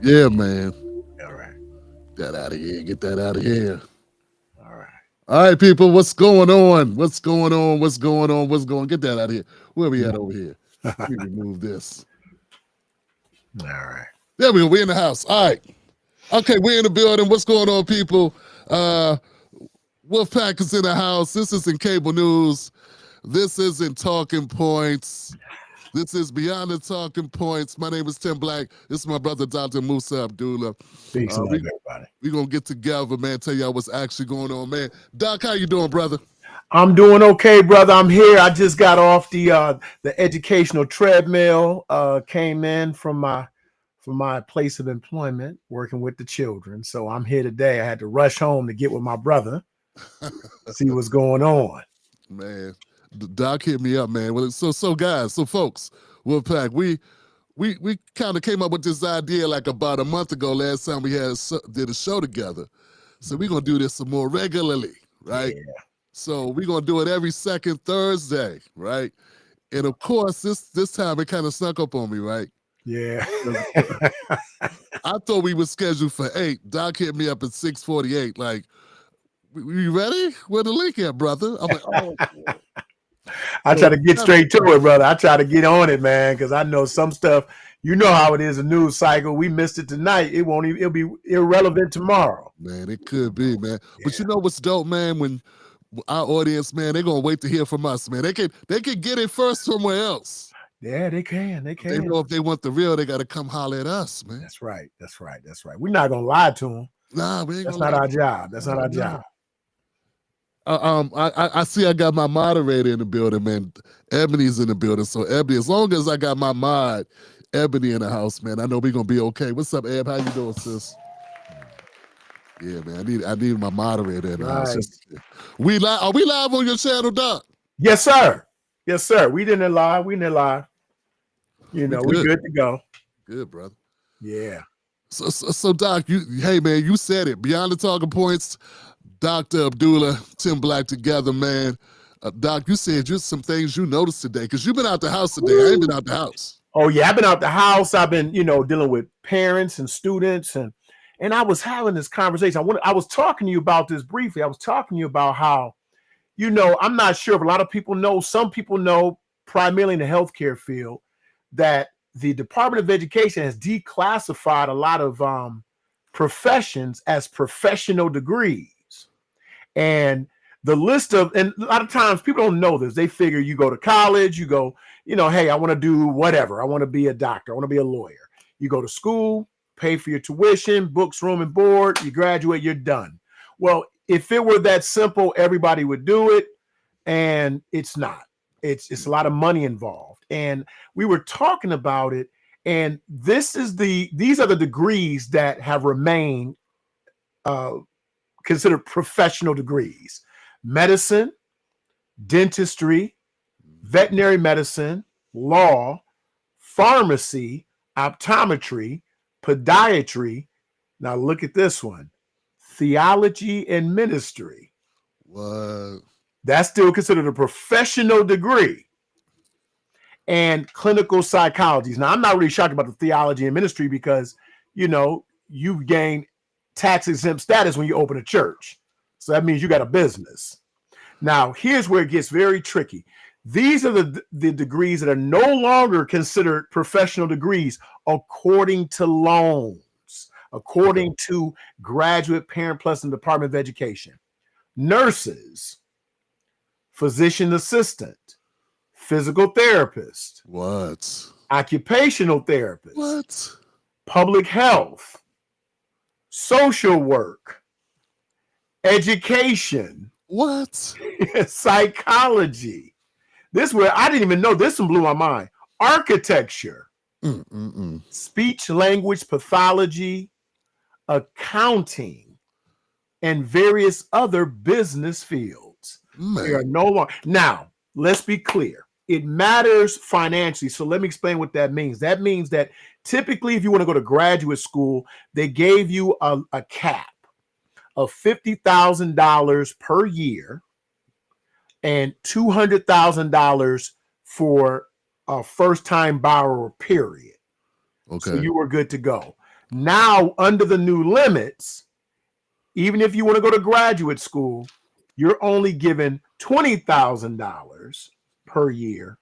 Yeah, man. All right. Get that out of here. Get that out of here. All right. All right, people. What's going on? What's going on? What's going on? What's going? Get that out of here. Where we at over here? Let me remove this. All right. There we go. We in the house. All right. Okay, we're in the building. What's going on, people? Wolfpack is in the house. This isn't cable news. This isn't talking points. This is Beyond the Talking Points. My name is Tim Black. This is my brother, Dr. Musa Abdullah. Peace and love, We everybody. we gonna get together, man. Tell y'all what's actually going on, man. Doc, how you doing, brother? I'm doing okay, brother. I'm here. I just got off the educational treadmill. Came in from my place of employment, working with the children. So I'm here today. I had to rush home to get with my brother, see what's going on. Man, Doc hit me up, man. Well, so guys, so folks, Wolfpack, we kind of came up with this idea like about a month ago. Last time we did a show together, so we're gonna do this some more regularly, right? Yeah. So we're gonna do it every second Thursday, right? And of course, this time it kind of snuck up on me, right? Yeah. I thought we were scheduled for 8. Doc hit me up at 6:48. Like, you ready? Where the link at, brother? I'm like, oh. I try to get straight to it, brother. I try to get on it, man, because I know some stuff. You know how it is, a news cycle. We missed it tonight. It won't even. It'll be irrelevant tomorrow. Man, it could be, man. Yeah. But you know what's dope, man? When our audience, man, they're gonna wait to hear from us, man. They can get it first somewhere else. Yeah, they can. They can. They know if they want the real, they got to come holler at us, man. That's right. That's right. That's right. We're not gonna lie to them. Nah, we ain't That's gonna not lie. our job. That's not our job. I see I got my moderator in the building, man. Ebony's in the building. So Ebony, as long as I got my mod, Ebony in the house, man, I know we're gonna be okay. What's up, Eb? How you doing, sis? Yeah, man. I need my moderator in the house. We live. Are we live on your channel, Doc? Yes, sir. Yes, sir. We didn't lie. We didn't lie. You know, we're good to go. Good, brother. Yeah. So Doc, hey man, you said it. Beyond the Talking Points, Dr. Abdullah, Tim Black together, man. Doc, you said just some things you noticed today because you've been out the house today. I ain't been out the house. Oh yeah, I've been out the house. I've been, dealing with parents and students, and I was having this conversation. I was talking to you about this briefly. I was talking to you about how, I'm not sure if a lot of people know. Some people know, primarily in the healthcare field, that the Department of Education has declassified a lot of professions as professional degrees. And the list of, and a lot of times people don't know this. They figure you go to college, you go, hey, I want to do whatever. I want to be a doctor. I want to be a lawyer. You go to school, pay for your tuition, books, room, and board. You graduate, you're done. Well, if it were that simple, everybody would do it. And it's not. It's a lot of money involved. And we were talking about it. And these are the degrees that have remained considered professional degrees: medicine, dentistry, veterinary medicine, law, pharmacy, optometry, podiatry. Now look at this one: theology and ministry. What? That's still considered a professional degree. And clinical psychology. Now, I'm not really shocked about the theology and ministry because, you've gained tax exempt status when you open a church. So that means you got a business. Now, here's where it gets very tricky. These are the degrees that are no longer considered professional degrees according to loans, according to Graduate Parent Plus and Department of Education. Nurses, physician assistant, physical therapist. What? Occupational therapist. What? Public health. Social work. Education. What? Psychology. This where I didn't even know. This one blew my mind. Architecture. Speech language pathology. Accounting. And various other business fields. Man. They are no longer. Now, let's be clear. It matters financially. So let me explain what that means. That means that typically, if you want to go to graduate school, they gave you a cap of $50,000 per year and $200,000 for a first-time borrower, period. Okay. So you were good to go. Now, under the new limits, even if you want to go to graduate school, you're only given $20,000 per year,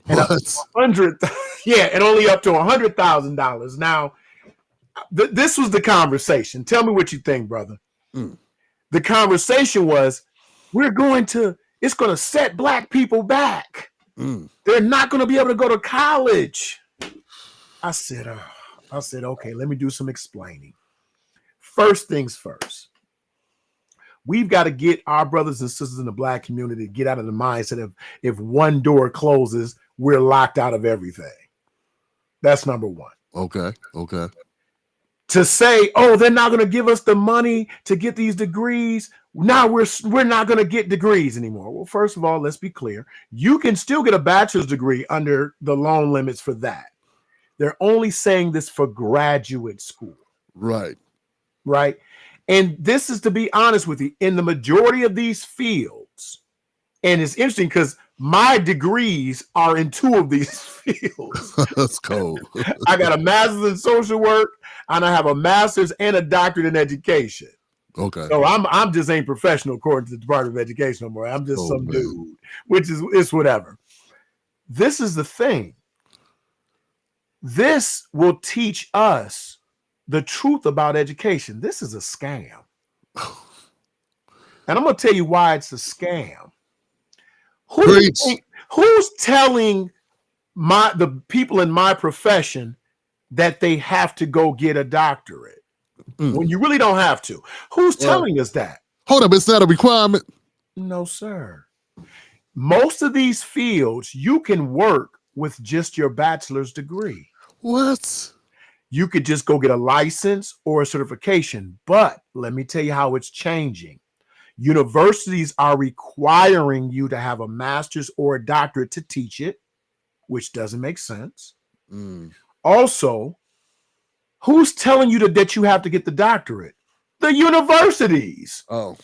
and up to What? 100, yeah, and only up to $100,000. Now, this was the conversation. Tell me what you think, brother. Mm. The conversation was, it's going to set black people back. Mm. They're not going to be able to go to college. I said, okay, let me do some explaining. First things first. We've got to get our brothers and sisters in the black community to get out of the mindset of if one door closes, we're locked out of everything. That's number one. Okay. To say, oh, they're not going to give us the money to get these degrees. Now we're not going to get degrees anymore. Well, first of all, let's be clear. You can still get a bachelor's degree under the loan limits for that. They're only saying this for graduate school. Right. And this is, to be honest with you, in the majority of these fields, and it's interesting because my degrees are in two of these fields. That's cold. I got a master's in social work, and I have a master's and a doctorate in education. Okay. So I'm just ain't professional according to the Department of Education no more. I'm just some dude, which is it's whatever. This is the thing. This will teach us the truth about education. This is a scam. And I'm going to tell you why it's a scam. Who's telling the people in my profession that they have to go get a doctorate when you really don't have to? Who's telling us that? Hold up, is that a requirement? No, sir. Most of these fields, you can work with just your bachelor's degree. What? You could just go get a license or a certification. But let me tell you how it's changing. Universities are requiring you to have a master's or a doctorate to teach it, which doesn't make sense. Also, who's telling you that you have to get the doctorate? The universities. Oh.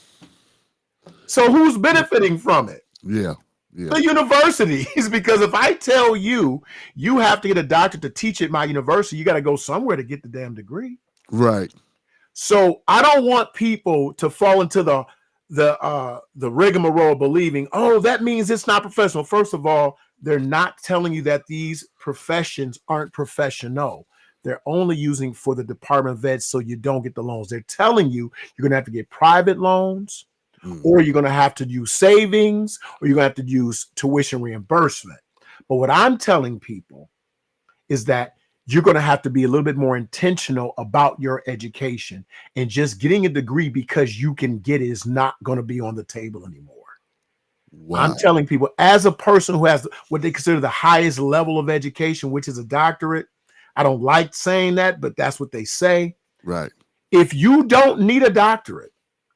So who's benefiting from it? Yeah. The universities, because if I tell you have to get a doctorate to teach at my university, you got to go somewhere to get the damn degree. Right. So I don't want people to fall into the rigmarole of believing, oh, that means it's not professional. First of all, they're not telling you that these professions aren't professional. They're only using for the Department of Ed so you don't get the loans. They're telling you you're going to have to get private loans, or you're going to have to use savings, or you're going to have to use tuition reimbursement. But what I'm telling people is that you're going to have to be a little bit more intentional about your education, and just getting a degree because you can get it is not going to be on the table anymore. Wow. I'm telling people, as a person who has what they consider the highest level of education, which is a doctorate, I don't like saying that, but that's what they say. Right. If you don't need a doctorate,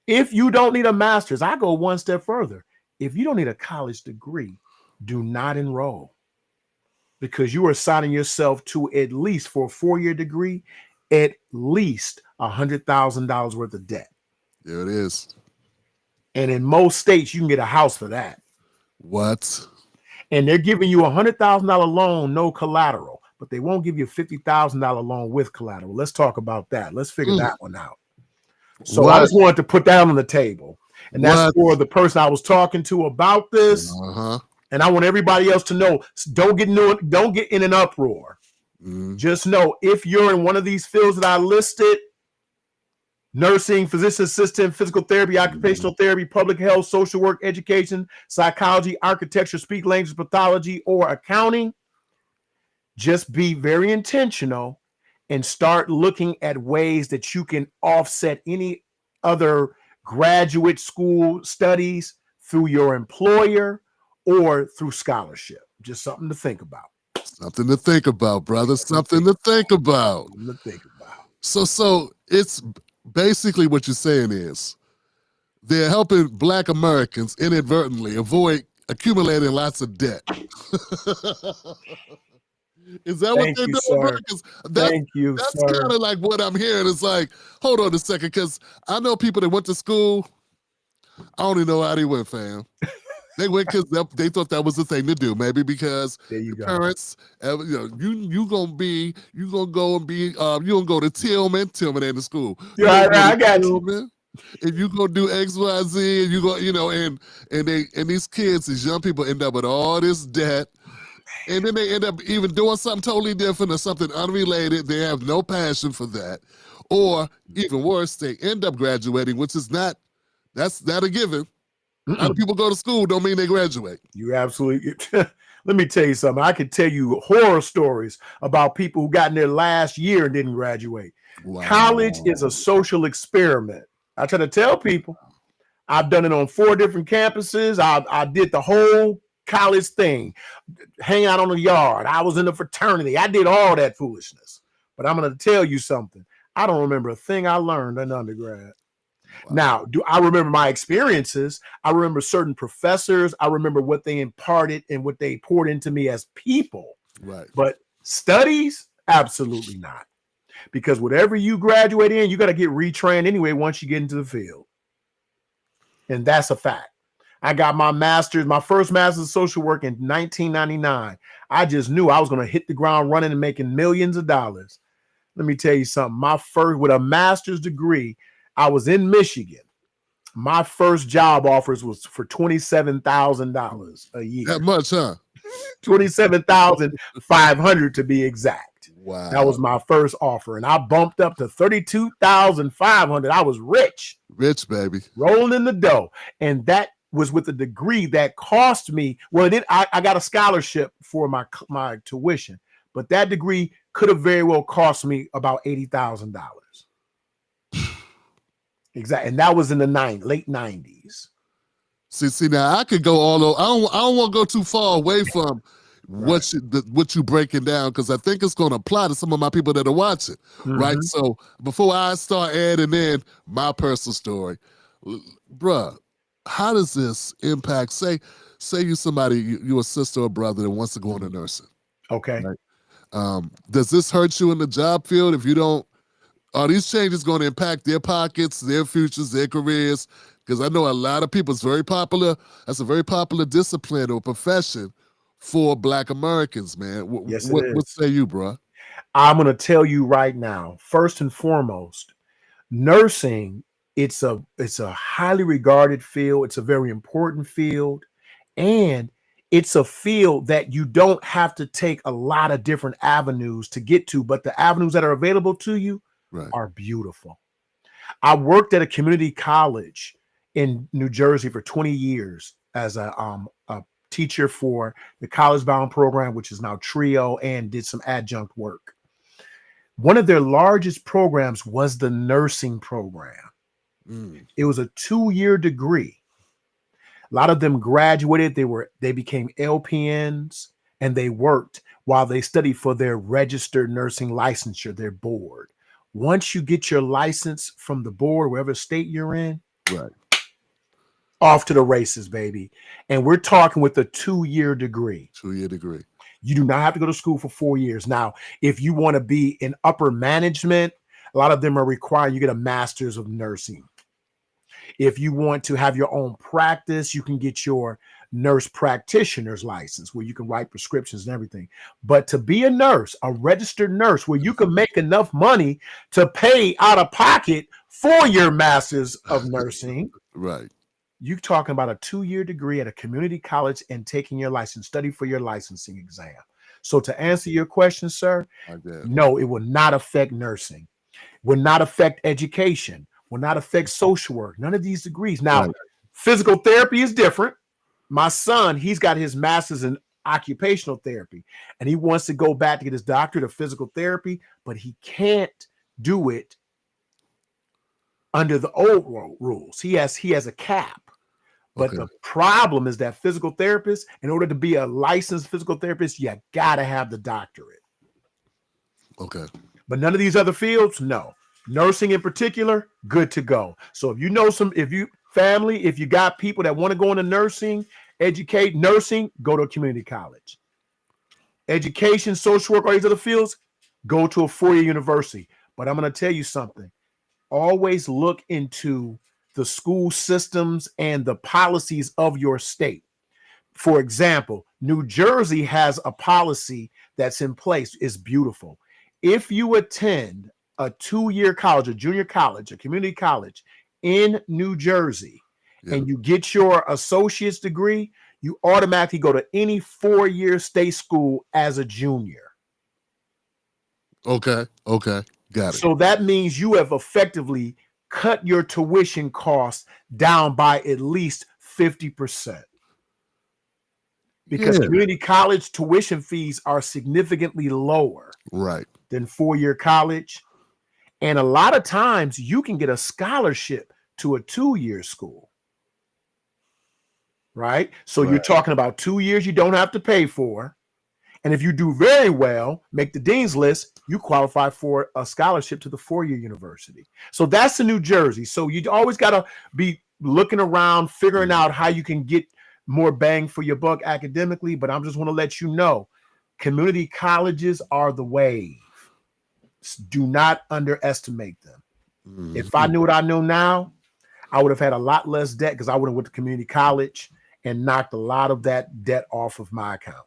if you don't need a master's, I go one step further. If you don't need a college degree, do not enroll, because you are assigning yourself to, at least for a 4-year degree, at least $100,000 worth of debt. There it is. And in most states, you can get a house for that. What? And they're giving you $100,000 loan, no collateral, but they won't give you a $50,000 loan with collateral. Let's talk about that. Let's figure that one out. So I just wanted to put that on the table. And that's for the person I was talking to about this. And I want everybody else to know, don't get in an uproar. Just know, if you're in one of these fields that I listed, nursing, physician assistant, physical therapy, occupational therapy, public health, social work, education, psychology, architecture, speech language pathology, or accounting, just be very intentional and start looking at ways that you can offset any other graduate school studies through your employer or through scholarship. Just something to think about. Something to think about, brother. Something to think about. So it's basically what you're saying is they're helping Black Americans inadvertently avoid accumulating lots of debt. Is that what they're doing? Thank you, that's sir. kind of like what I'm hearing. It's like, hold on a second, because I know people that went to school. I don't even know how they went, fam. They went because they thought that was the thing to do. Maybe because There you your go. parents, you gonna go and be, you gonna go to Tillman. Tillman ain't the school. You Yeah, gonna go I to got you. Tillman, and you gonna do X, Y, Z, and you go, and these kids, these young people, end up with all this debt. And then they end up even doing something totally different or something unrelated. They have no passion for that. Or even worse, they end up graduating, which is that's not a given. A lot of people go to school, don't mean they graduate. You absolutely. Let me tell you something. I could tell you horror stories about people who got in their last year and didn't graduate. Wow. College is a social experiment. I try to tell people. I've done it on 4 different campuses. I did the whole college thing, hang out on the yard. I was in the fraternity. I did all that foolishness. But I'm going to tell you something. I don't remember a thing I learned in undergrad. Wow. Now, do I remember my experiences? I remember certain professors. I remember what they imparted and what they poured into me as people. Right. But studies, absolutely not. Because whatever you graduate in, you got to get retrained anyway once you get into the field. And that's a fact. I got my master's, my first master's of social work in 1999. I just knew I was going to hit the ground running and making millions of dollars. Let me tell you something. My first, with a master's degree, I was in Michigan. My first job offers was for $27,000 a year. That much, huh? 27,500 to be exact. Wow. That was my first offer. And I bumped up to 32,500. I was rich. Rich, baby. Rolling in the dough. And that was with a degree that cost me, well, I got a scholarship for my tuition, but that degree could have very well cost me about $80,000. Exactly. And that was in the late 90s. See, now I could go all over. I don't want to go too far away from what you breaking down, because I think it's going to apply to some of my people that are watching, right? So before I start adding in my personal story, bruh, how does this impact, say you somebody, you a sister or brother that wants to go into nursing. Okay. Right? Does this hurt you in the job field if you don't, are these changes going to impact their pockets, their futures, their careers? Because I know a lot of people, it's very popular, that's a very popular discipline or profession for Black Americans, man. Yes, it is. What say you, bro? I'm going to tell you right now, first and foremost, nursing, it's a highly regarded field. It's a very important field. And it's a field that you don't have to take a lot of different avenues to get to, but the avenues that are available to you are beautiful. I worked at a community college in New Jersey for 20 years as a teacher for the college bound program, which is now TRIO, and did some adjunct work. One of their largest programs was the nursing program. It was a 2-year degree. A lot of them graduated. They became LPNs, and they worked while they studied for their registered nursing licensure, their board. Once you get your license from the board, wherever state you're in, off to the races, baby. And we're talking with a 2-year degree. 2-year degree. You do not have to go to school for 4 years. Now, if you want to be in upper management, a lot of them are required you get a master's of nursing. If you want to have your own practice, you can get your nurse practitioner's license where you can write prescriptions and everything. But to be a nurse, a registered nurse, where you can make enough money to pay out of pocket for your master's of nursing, you're talking about a 2-year degree at a community college and taking your license, study for your licensing exam. So to answer your question, sir, no, it will not affect nursing, will not affect education, will not affect social work, none of these degrees. Now, physical therapy is different. My son, he's got his master's in occupational therapy, and he wants to go back to get his doctorate of physical therapy, but he can't do it under the old rules. He has a cap. But the problem is that physical therapists, in order to be a licensed physical therapist, you got to have the doctorate. But none of these other fields, no. Nursing in particular, good to go. So if you know if you got people that want to go into nursing, educate nursing, go to a community college. Education, social work, all these other fields, go to a 4-year university. But I'm going to tell you something. Always look into the school systems and the policies of your state. For example, New Jersey has a policy that's in place. It's beautiful. If you attend a 2-year college, a junior college, a community college in New Jersey, Yeah. and you get your associate's degree, you automatically go to any 4-year state school as a junior. Okay. Got it. So that means you have effectively cut your tuition costs down by at least 50%. Because community college tuition fees are significantly lower than 4-year college. And a lot of times you can get a scholarship to a 2-year school. Right? So you're talking about 2 years you don't have to pay for. And if you do very well, make the dean's list, you qualify for a scholarship to the 4-year university. So that's in New Jersey. So you always got to be looking around, figuring out how you can get more bang for your buck academically. But I'm just want to let you know, community colleges are the wave. Do not underestimate them. Mm-hmm. If I knew what I know now, I would have had a lot less debt because I would have went to community college and knocked a lot of that debt off of my account.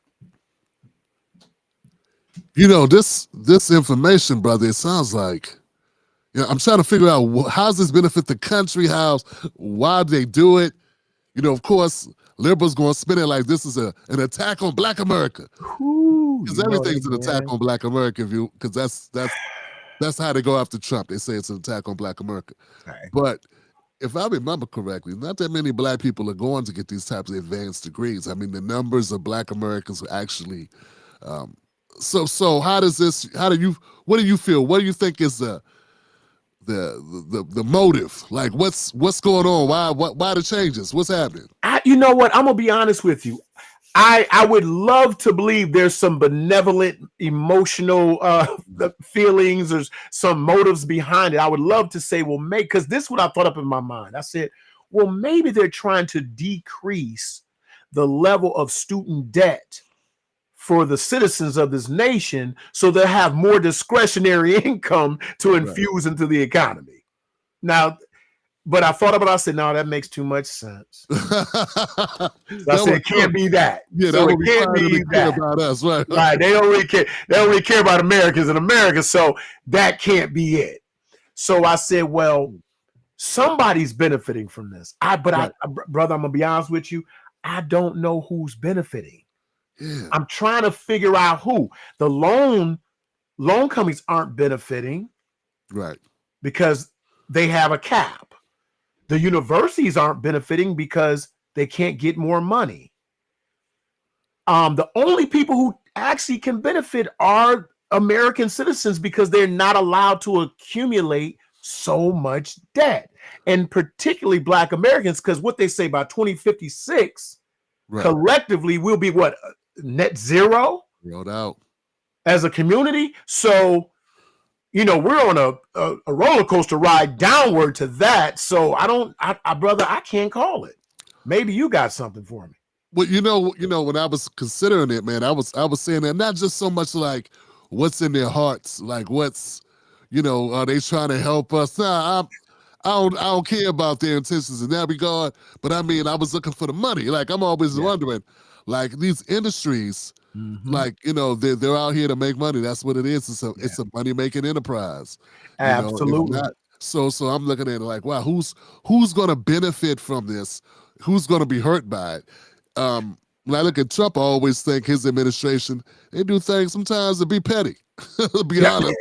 You know, this information, brother, it sounds like, you know, I'm trying to figure out how does this benefit the country? Why do they do it? You know, of course, liberals going to spin it like this is an attack on Black America. Because everything's an attack on Black America, because that's how they go after Trump. They say it's an attack on Black America. Right. But if I remember correctly, not that many Black people are going to get these types of advanced degrees. I mean, the numbers of Black Americans are actually. So how does this? What do you feel? What do you think is the motive? Like, what's going on? Why the changes? What's happening? You know what? I'm gonna be honest with you. I would love to believe there's some benevolent, emotional feelings or some motives behind it. I would love to say, well, because this is what I thought up in my mind. I said, well, maybe they're trying to decrease the level of student debt for the citizens of this nation so they'll have more discretionary income to infuse into the economy. Now, but I thought about it, I said, no, that makes too much sense. I said, it can't be that. Yeah, so it can't be that. About us, right? Right. They don't really care. They don't really care about Americans in America. So that can't be it. So I said, well, somebody's benefiting from this. Brother, I'm gonna be honest with you. I don't know who's benefiting. Yeah. I'm trying to figure out who. The loan companies aren't benefiting, right? Because they have a cap. The universities aren't benefiting because they can't get more money. The only people who actually can benefit are American citizens because they're not allowed to accumulate so much debt, and particularly Black Americans, because what they say by 2056, collectively we'll be what, net zero? Rolled out as a community. So, you know, we're on a roller coaster ride downward to that. So brother, I can't call it. Maybe you got something for me. Well, you know, when I was considering it, man, I was saying that not just so much like what's in their hearts, like what's, you know, are they trying to help us? Nah, I don't care about their intentions in that regard. But I mean, I was looking for the money. Like, I'm always wondering, like, these industries, like, you know, they're out here to make money. That's what it is. It's a money making enterprise. Absolutely. So I'm looking at it like, wow, who's going to benefit from this? Who's going to be hurt by it? When I look at Trump, I always think his administration, they do things sometimes to be petty. To be honest.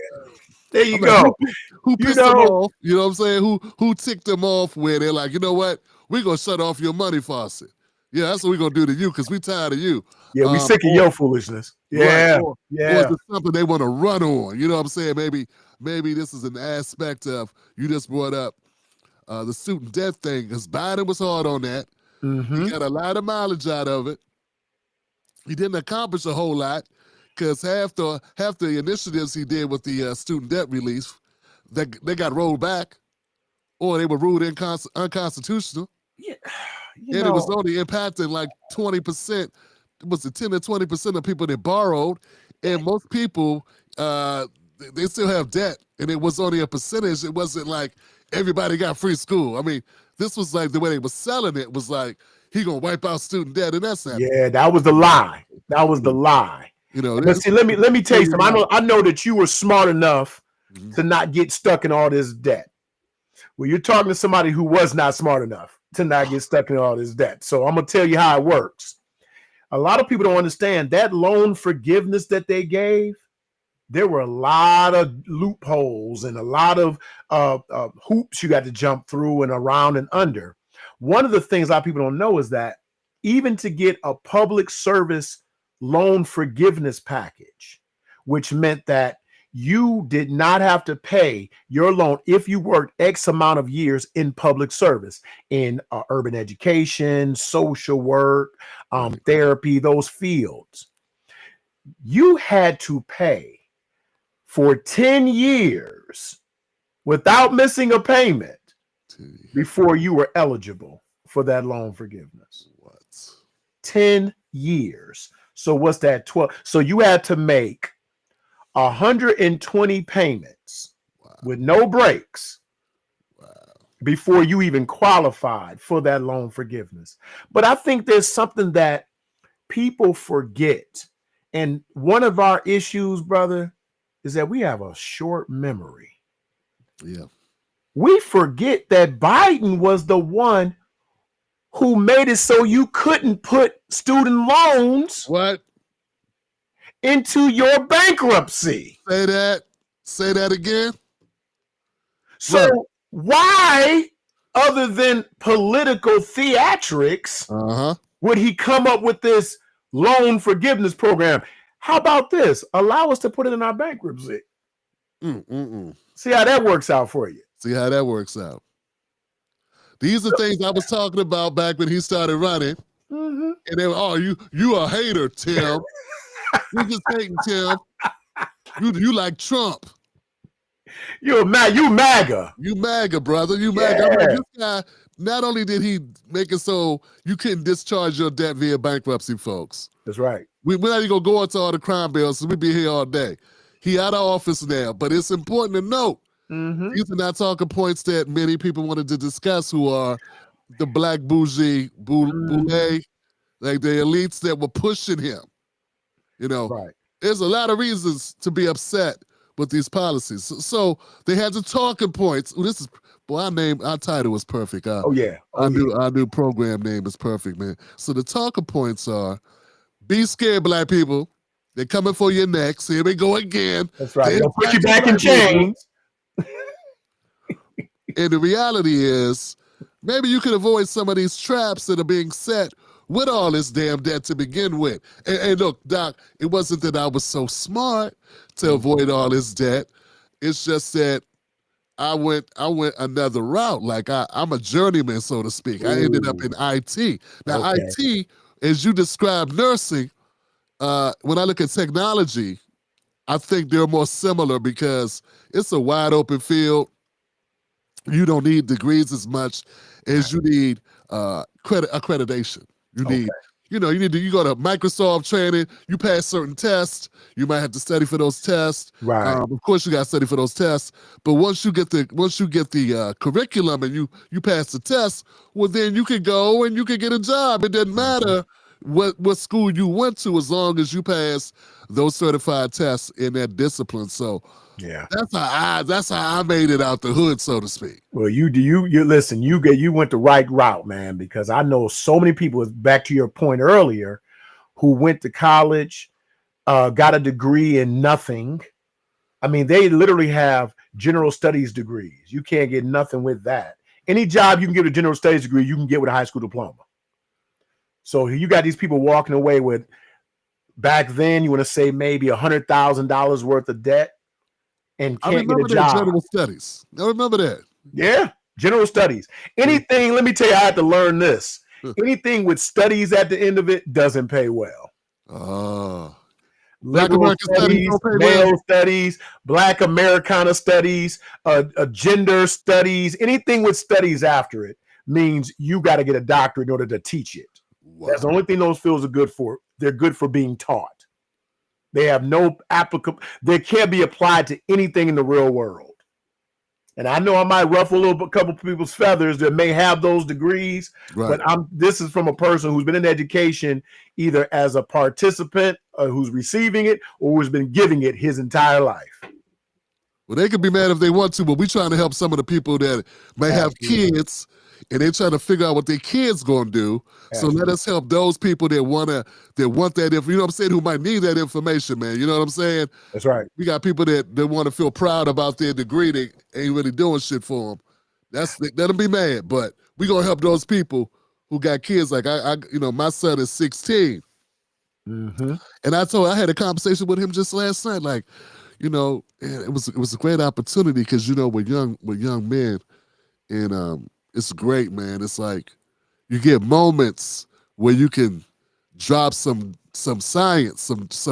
There you go. Who pissed them off? You know what I'm saying? Who ticked them off where they're like, you know what? We're going to shut off your money faucet. Yeah, that's what we're going to do to you because we tired of you. Yeah, we sick of your foolishness. Yeah, right, or is it something they want to run on? You know what I'm saying? Maybe this is an aspect of, you just brought up the student debt thing, because Biden was hard on that. He got a lot of mileage out of it. He didn't accomplish a whole lot because half the initiatives he did with the student debt relief, they got rolled back, or they were ruled unconstitutional. Yeah, it was only impacting like 20%. Was it 10 to 20% of people that borrowed, and most people they still have debt, and it was only a percentage. It wasn't like everybody got free school. I mean, this was like the way they were selling it was like, he gonna wipe out student debt, and that's not. Yeah, that was the lie. That was the lie. You know, But see, let me tell you something. not. I know that you were smart enough Mhm. to not get stuck in all this debt. Well, you're talking to somebody who was not smart enough to not get stuck in all this debt. So I'm gonna tell you how it works. A lot of people don't understand that loan forgiveness that they gave. There were a lot of loopholes and a lot of hoops you got to jump through and around and under. One of the things a lot of people don't know is that even to get a public service loan forgiveness package, which meant that you did not have to pay your loan if you worked X amount of years in public service, in urban education, social work, Right. therapy, those fields. You had to pay for 10 years without missing a payment before you were eligible for that loan forgiveness. What? 10 years. So what's that? 12. So you had to make 120 payments with no breaks before you even qualified for that loan forgiveness. But I think there's something that people forget. And one of our issues, brother, is that we have a short memory. Yeah. We forget that Biden was the one who made it so you couldn't put student loans What? into your bankruptcy. Say that. Say that again. So Right. why, other than political theatrics, would he come up with this loan forgiveness program? How about this? Allow us to put it in our bankruptcy. See how that works out for you. See how that works out. These are things I was talking about back when he started running. Mm-hmm. And they were, oh, you a hater, Tim. You just hating, Tim. You like Trump. You MAGA. You MAGA, brother. You MAGA. I'm like, this guy, not only did he make it so you couldn't discharge your debt via bankruptcy, folks. That's right. We're not even going to go into all the crime bills, so we'd be here all day. He out of office now, but it's important to note, these are not talking points that many people wanted to discuss, who are the black bougie, boule, like the elites that were pushing him. You know, there's a lot of reasons to be upset with these policies. So they had the talking points. This is, boy, our title was perfect. Our new program name is perfect, man. So the talking points are, be scared, black people. They're coming for your necks. Here we go again. That's right. They'll put you back in chains. And the reality is, maybe you could avoid some of these traps that are being set with all this damn debt to begin with. And look, Doc, it wasn't that I was so smart to avoid all this debt. It's just that I went another route. Like I'm a journeyman, so to speak. I ended up in IT. Now, IT, as you described nursing, when I look at technology, I think they're more similar because it's a wide open field. You don't need degrees as much as you need accreditation. You need, you go to Microsoft training, you pass certain tests, you might have to study for those tests. Right. Of course you got to study for those tests, but once you get the curriculum and you pass the test, well then you can go and you can get a job. It doesn't matter what school you went to as long as you pass those certified tests in that discipline. So that's how I made it out the hood, so to speak. Well, you listen, you went the right route, man, because I know so many people, back to your point earlier, who went to college, got a degree in nothing. I mean, they literally have general studies degrees. You can't get nothing with that. Any job you can get a general studies degree, you can get with a high school diploma. So you got these people walking away with, back then, you want to say maybe $100,000 worth of debt and can't get a job. General studies. I remember that. Yeah, general studies. Anything, let me tell you, I had to learn this. Anything with studies at the end of it doesn't pay well. Liberal studies, male studies, Black Americana studies, gender studies, anything with studies after it means you got to get a doctorate in order to teach it. Wow. That's the only thing those fields are good for. They're good for being taught. They have no applicable, they can't be applied to anything in the real world. And I know I might ruffle a couple people's feathers that may have those degrees, Right. but this is from a person who's been in education either as a participant who's receiving it or who's been giving it his entire life. Well, they can be mad if they want to, but we trying to help some of the people that may have kids and they're trying to figure out what their kids gonna do. So let us help those people that want that, you know what I'm saying, who might need that information, man. You know what I'm saying? That's right. We got people that want to feel proud about their degree. They ain't really doing shit for them. Let them be mad, but we gonna help those people who got kids. Like my son is 16. Mm-hmm. And I had a conversation with him just last night. Like, it was a great opportunity because we're young men, and it's great, man. It's like you get moments where you can drop some science,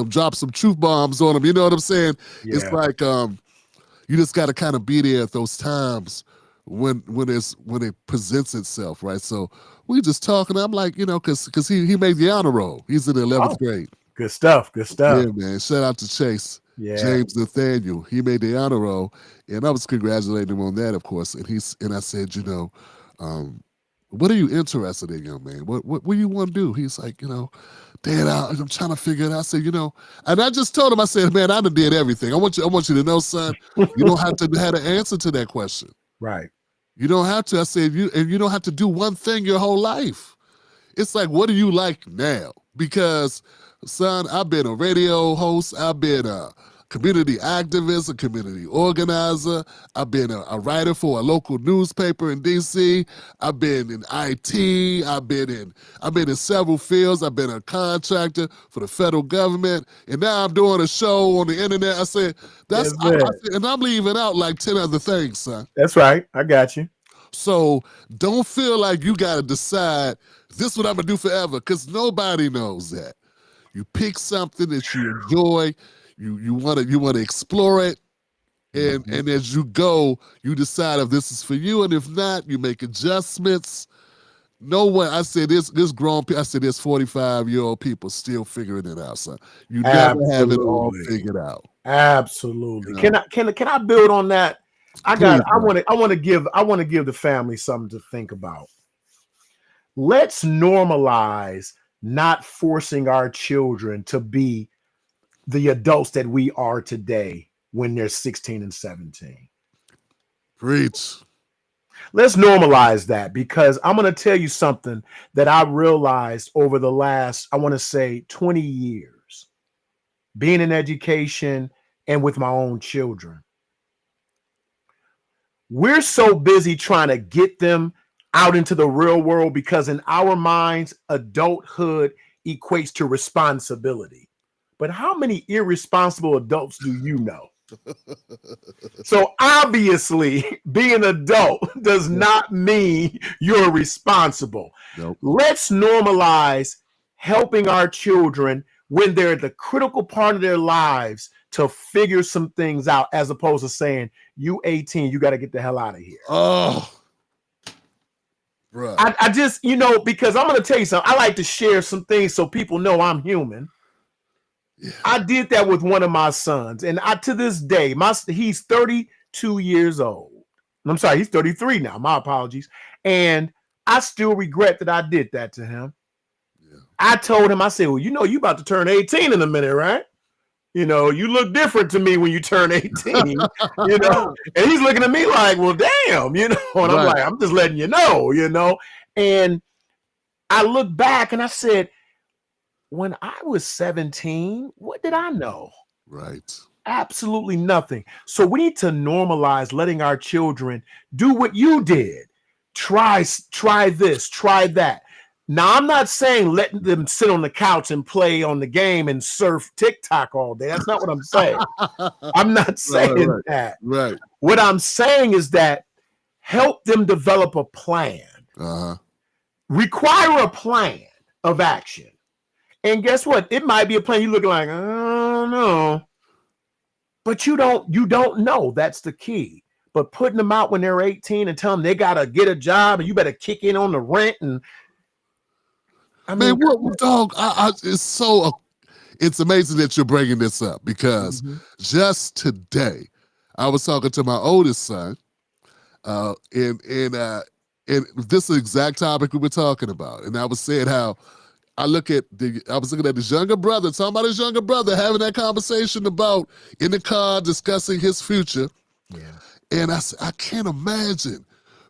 drop some truth bombs on them. You know what I'm saying? Yeah. It's like you just got to kind of be there at those times when it presents itself, right? So we just talking. I'm like, because he made the honor roll. He's in the 11th grade. Good stuff. Good stuff. Yeah, man. Shout out to Chase. Yeah. James Nathaniel. He made the honor roll, and I was congratulating him on that, of course. And I said, what are you interested in, young man? What do you want to do? He's like, Dad, I'm trying to figure it out. I said, and I just told him, I said, man, I done did everything. I want you to know, son, you don't have to have an answer to that question. Right. You don't have to. I said, you don't have to do one thing your whole life. It's like, what do you like now? Because, son, I've been a radio host. I've been a community activist, a community organizer. I've been a writer for a local newspaper in D.C. I've been in IT. I've been in several fields. I've been a contractor for the federal government, and now I'm doing a show on the internet. I said and I'm leaving out like 10 other things, son. That's right. I got you. So don't feel like you got to decide this is what I'm gonna do forever, because nobody knows that. You pick something that you enjoy. You want to explore it, and as you go, you decide if this is for you, and if not, you make adjustments. No one. I said this grown. I said there's 45-year-old people still figuring it out, son. You never have it all figured out. Absolutely. Can I build on that? I want to give the family something to think about. Let's normalize not forcing our children to be the adults that we are today when they're 16 and 17. Preach. Let's normalize that, because I'm going to tell you something that I realized over the last, I want to say 20 years, being in education and with my own children. We're so busy trying to get them out into the real world because in our minds, adulthood equates to responsibility. But how many irresponsible adults do you know? So obviously, being an adult does not mean you're responsible. Nope. Let's normalize helping our children when they're at the critical part of their lives to figure some things out, as opposed to saying, you 18, you got to get the hell out of here. Oh, bro. I just, because I'm going to tell you something. I like to share some things so people know I'm human. Yeah. I did that with one of my sons, and to this day, he's 32 years old. I'm sorry, he's 33 now. My apologies. And I still regret that I did that to him. Yeah. I told him, I said, well, you about to turn 18 in a minute, right? You look different to me when you turn 18, and he's looking at me like, well, damn, and I'm like, I'm just letting you know, and I look back and I said, when I was 17, what did I know? Right. Absolutely nothing. So we need to normalize letting our children do what you did. Try this, try that. Now, I'm not saying letting them sit on the couch and play on the game and surf TikTok all day. That's not what I'm saying. I'm not saying that. Right. What I'm saying is that help them develop a plan. Uh-huh. Require a plan of action. And guess what? It might be a plan you look like, I don't know. But you don't know. That's the key. But putting them out when they're 18 and telling them they got to get a job and you better kick in on the rent. And I mean, what dog? It's amazing that you're bringing this up, because just today I was talking to my oldest son, And this is the exact topic we were talking about. And I was saying how I was looking at his younger brother, talking about his younger brother, having that conversation about in the car discussing his future. Yeah. And I said, I can't imagine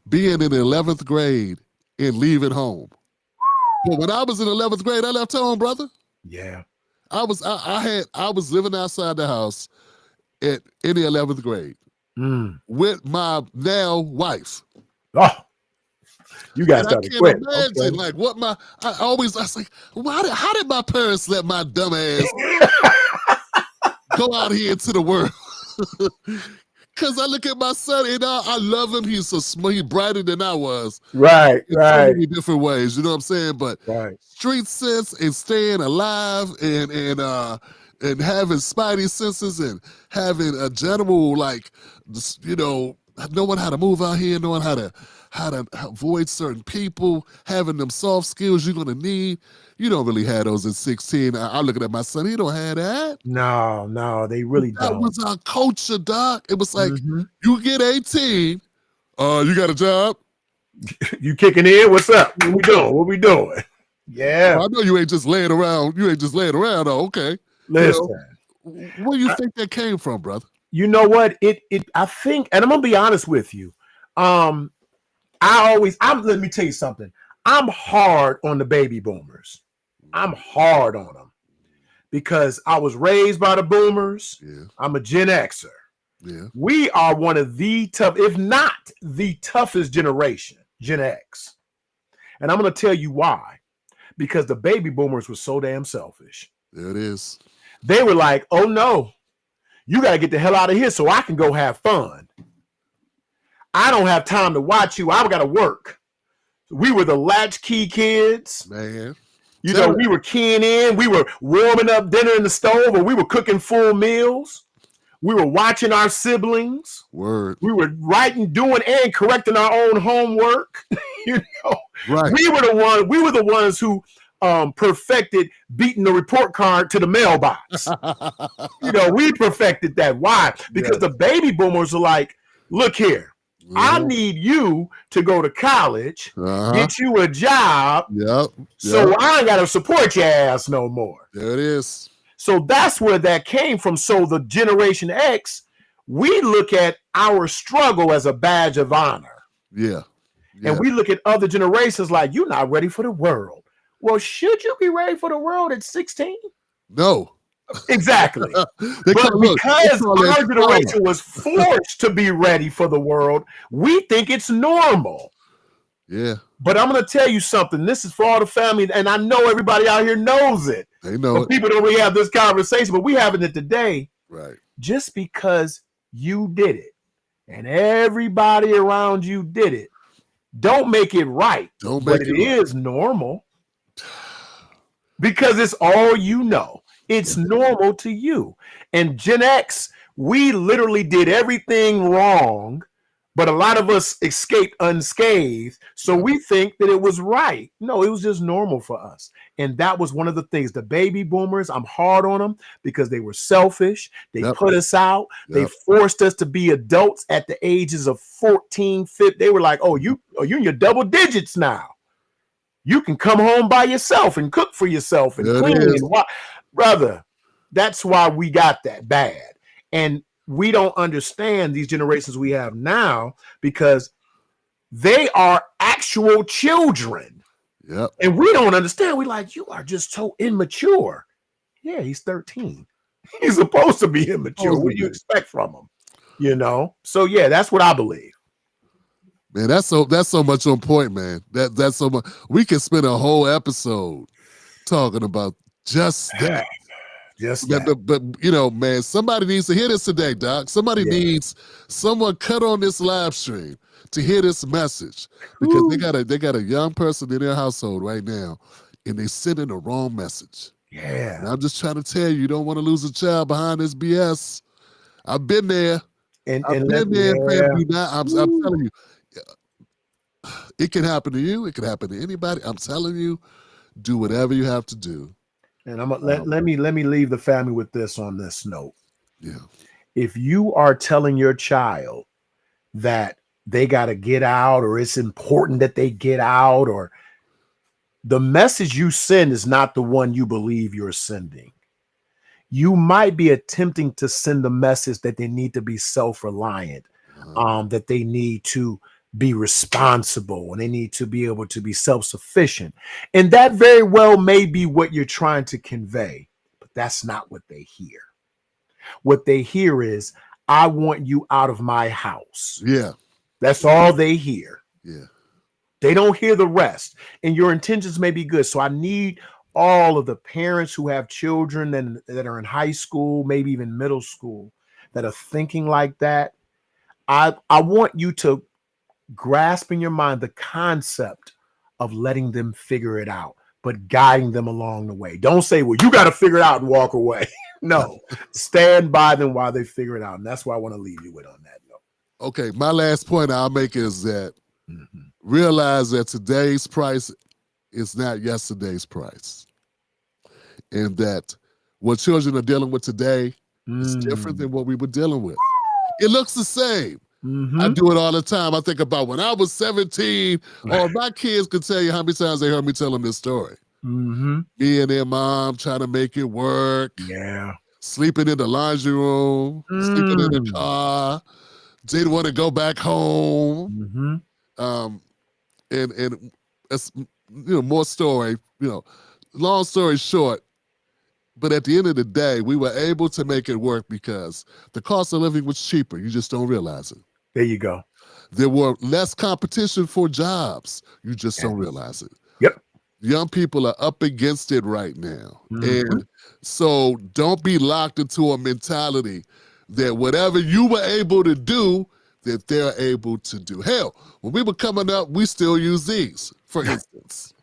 being in the 11th grade and leaving home. But when I was in 11th grade, I left home, brother. Yeah. I was living outside the house in the 11th grade with my now wife. Oh, you guys And I started can't quick. imagine Okay. like I was like, how did my parents let my dumb ass go out here into the world? Because I look at my son and I love him. He's so smart. He's brighter than I was. Right. In so many different ways. You know what I'm saying? But street sense and staying alive and having spidey senses and having a general like, knowing how to move out here, knowing how to avoid certain people, having them soft skills you're gonna need. You don't really have those at 16. I'm looking at my son. He don't have that. No, they really That don't. was our culture, Doc. It was like you get 18. You got a job? You kicking in? What's up? What we doing? Yeah. I know you ain't just laying around. Oh, okay. Listen. Where do you think that came from, brother? You know what? I think, and I'm gonna be honest with you. Let me tell you something. I'm hard on the baby boomers. I'm hard on them because I was raised by the boomers. Yeah. I'm a Gen Xer. Yeah. We are one of the tough, if not the toughest generation, Gen X. And I'm going to tell you why. Because the baby boomers were so damn selfish. There it is. They were like, oh no, you got to get the hell out of here so I can go have fun. I don't have time to watch you. I've got to work. We were the latchkey kids. Man. We were keying in. We were warming up dinner in the stove, or we were cooking full meals. We were watching our siblings. Word. We were writing, doing, and correcting our own homework. Right. We were the ones who perfected beating the report card to the mailbox. We perfected that. Why? Because the baby boomers are like, look here. I need you to go to college, get you a job, so I ain't got to support your ass no more. There it is. So that's where that came from. So the Generation X, we look at our struggle as a badge of honor. Yeah. And we look at other generations like, you're not ready for the world. Well, should you be ready for the world at 16? No. Exactly. But because our generation was forced to be ready for the world, we think it's normal. Yeah. But I'm going to tell you something. This is for all the family, and I know everybody out here knows it. They know it. People don't really have this conversation, but we having it today. Right. Just because you did it and everybody around you did it, don't make it right. But it is normal because it's all you know. It's normal to you. And Gen X, we literally did everything wrong, but a lot of us escaped unscathed. So we think that it was right. No, it was just normal for us. And that was one of the things. The baby boomers, I'm hard on them because they were selfish. They put us out. They forced us to be adults at the ages of 14, 15. They were like, you're in your double digits now. You can come home by yourself and cook for yourself and clean and watch. Brother, that's why we got that bad. And we don't understand these generations we have now because they are actual children. Yep. And we don't understand. We're like, you are just so immature. Yeah, he's 13. He's supposed to be immature. What do you expect from him? So yeah, that's what I believe. Man, that's so much on point, man. That's so much. We can spend a whole episode talking about just that. But man, somebody needs to hear this today, Doc. Somebody needs someone cut on this live stream to hear this message because they got a young person in their household right now, and they sending the wrong message. Yeah, and I'm just trying to tell you, don't want to lose a child behind this BS. I've been there, and I've been there, family. Now I'm telling you, it can happen to you. It can happen to anybody. I'm telling you, do whatever you have to do. And let me leave the family with this on this note. Yeah. If you are telling your child that they got to get out, or it's important that they get out, or the message you send is not the one you believe you're sending. You might be attempting to send the message that they need to be self-reliant, that they need to be responsible, and they need to be able to be self-sufficient. And that very well may be what you're trying to convey, but that's not what they hear. What they hear is, I want you out of my house. Yeah. That's all they hear. Yeah. They don't hear the rest. And your intentions may be good. So I need all of the parents who have children that are in high school, maybe even middle school, that are thinking like that. I want you to grasp in your mind the concept of letting them figure it out, but guiding them along the way. Don't say, well, you got to figure it out and walk away. No, stand by them while they figure it out. And that's why I want to leave you with on that note. Okay, my last point I'll make is that realize that today's price is not yesterday's price. And that what children are dealing with today is different than what we were dealing with. It looks the same. I do it all the time. I think about when I was 17, or my kids could tell you how many times they heard me tell them this story. Me and their mom trying to make it work. Yeah. Sleeping in the laundry room, sleeping in the car, didn't want to go back home. And it's, more story, long story short, but at the end of the day, we were able to make it work because the cost of living was cheaper. You just don't realize it. There you go. There were less competition for jobs. You just don't realize it. Yep. Young people are up against it right now. And so don't be locked into a mentality that whatever you were able to do, that they're able to do. Hell, when we were coming up, we still use these, for instance.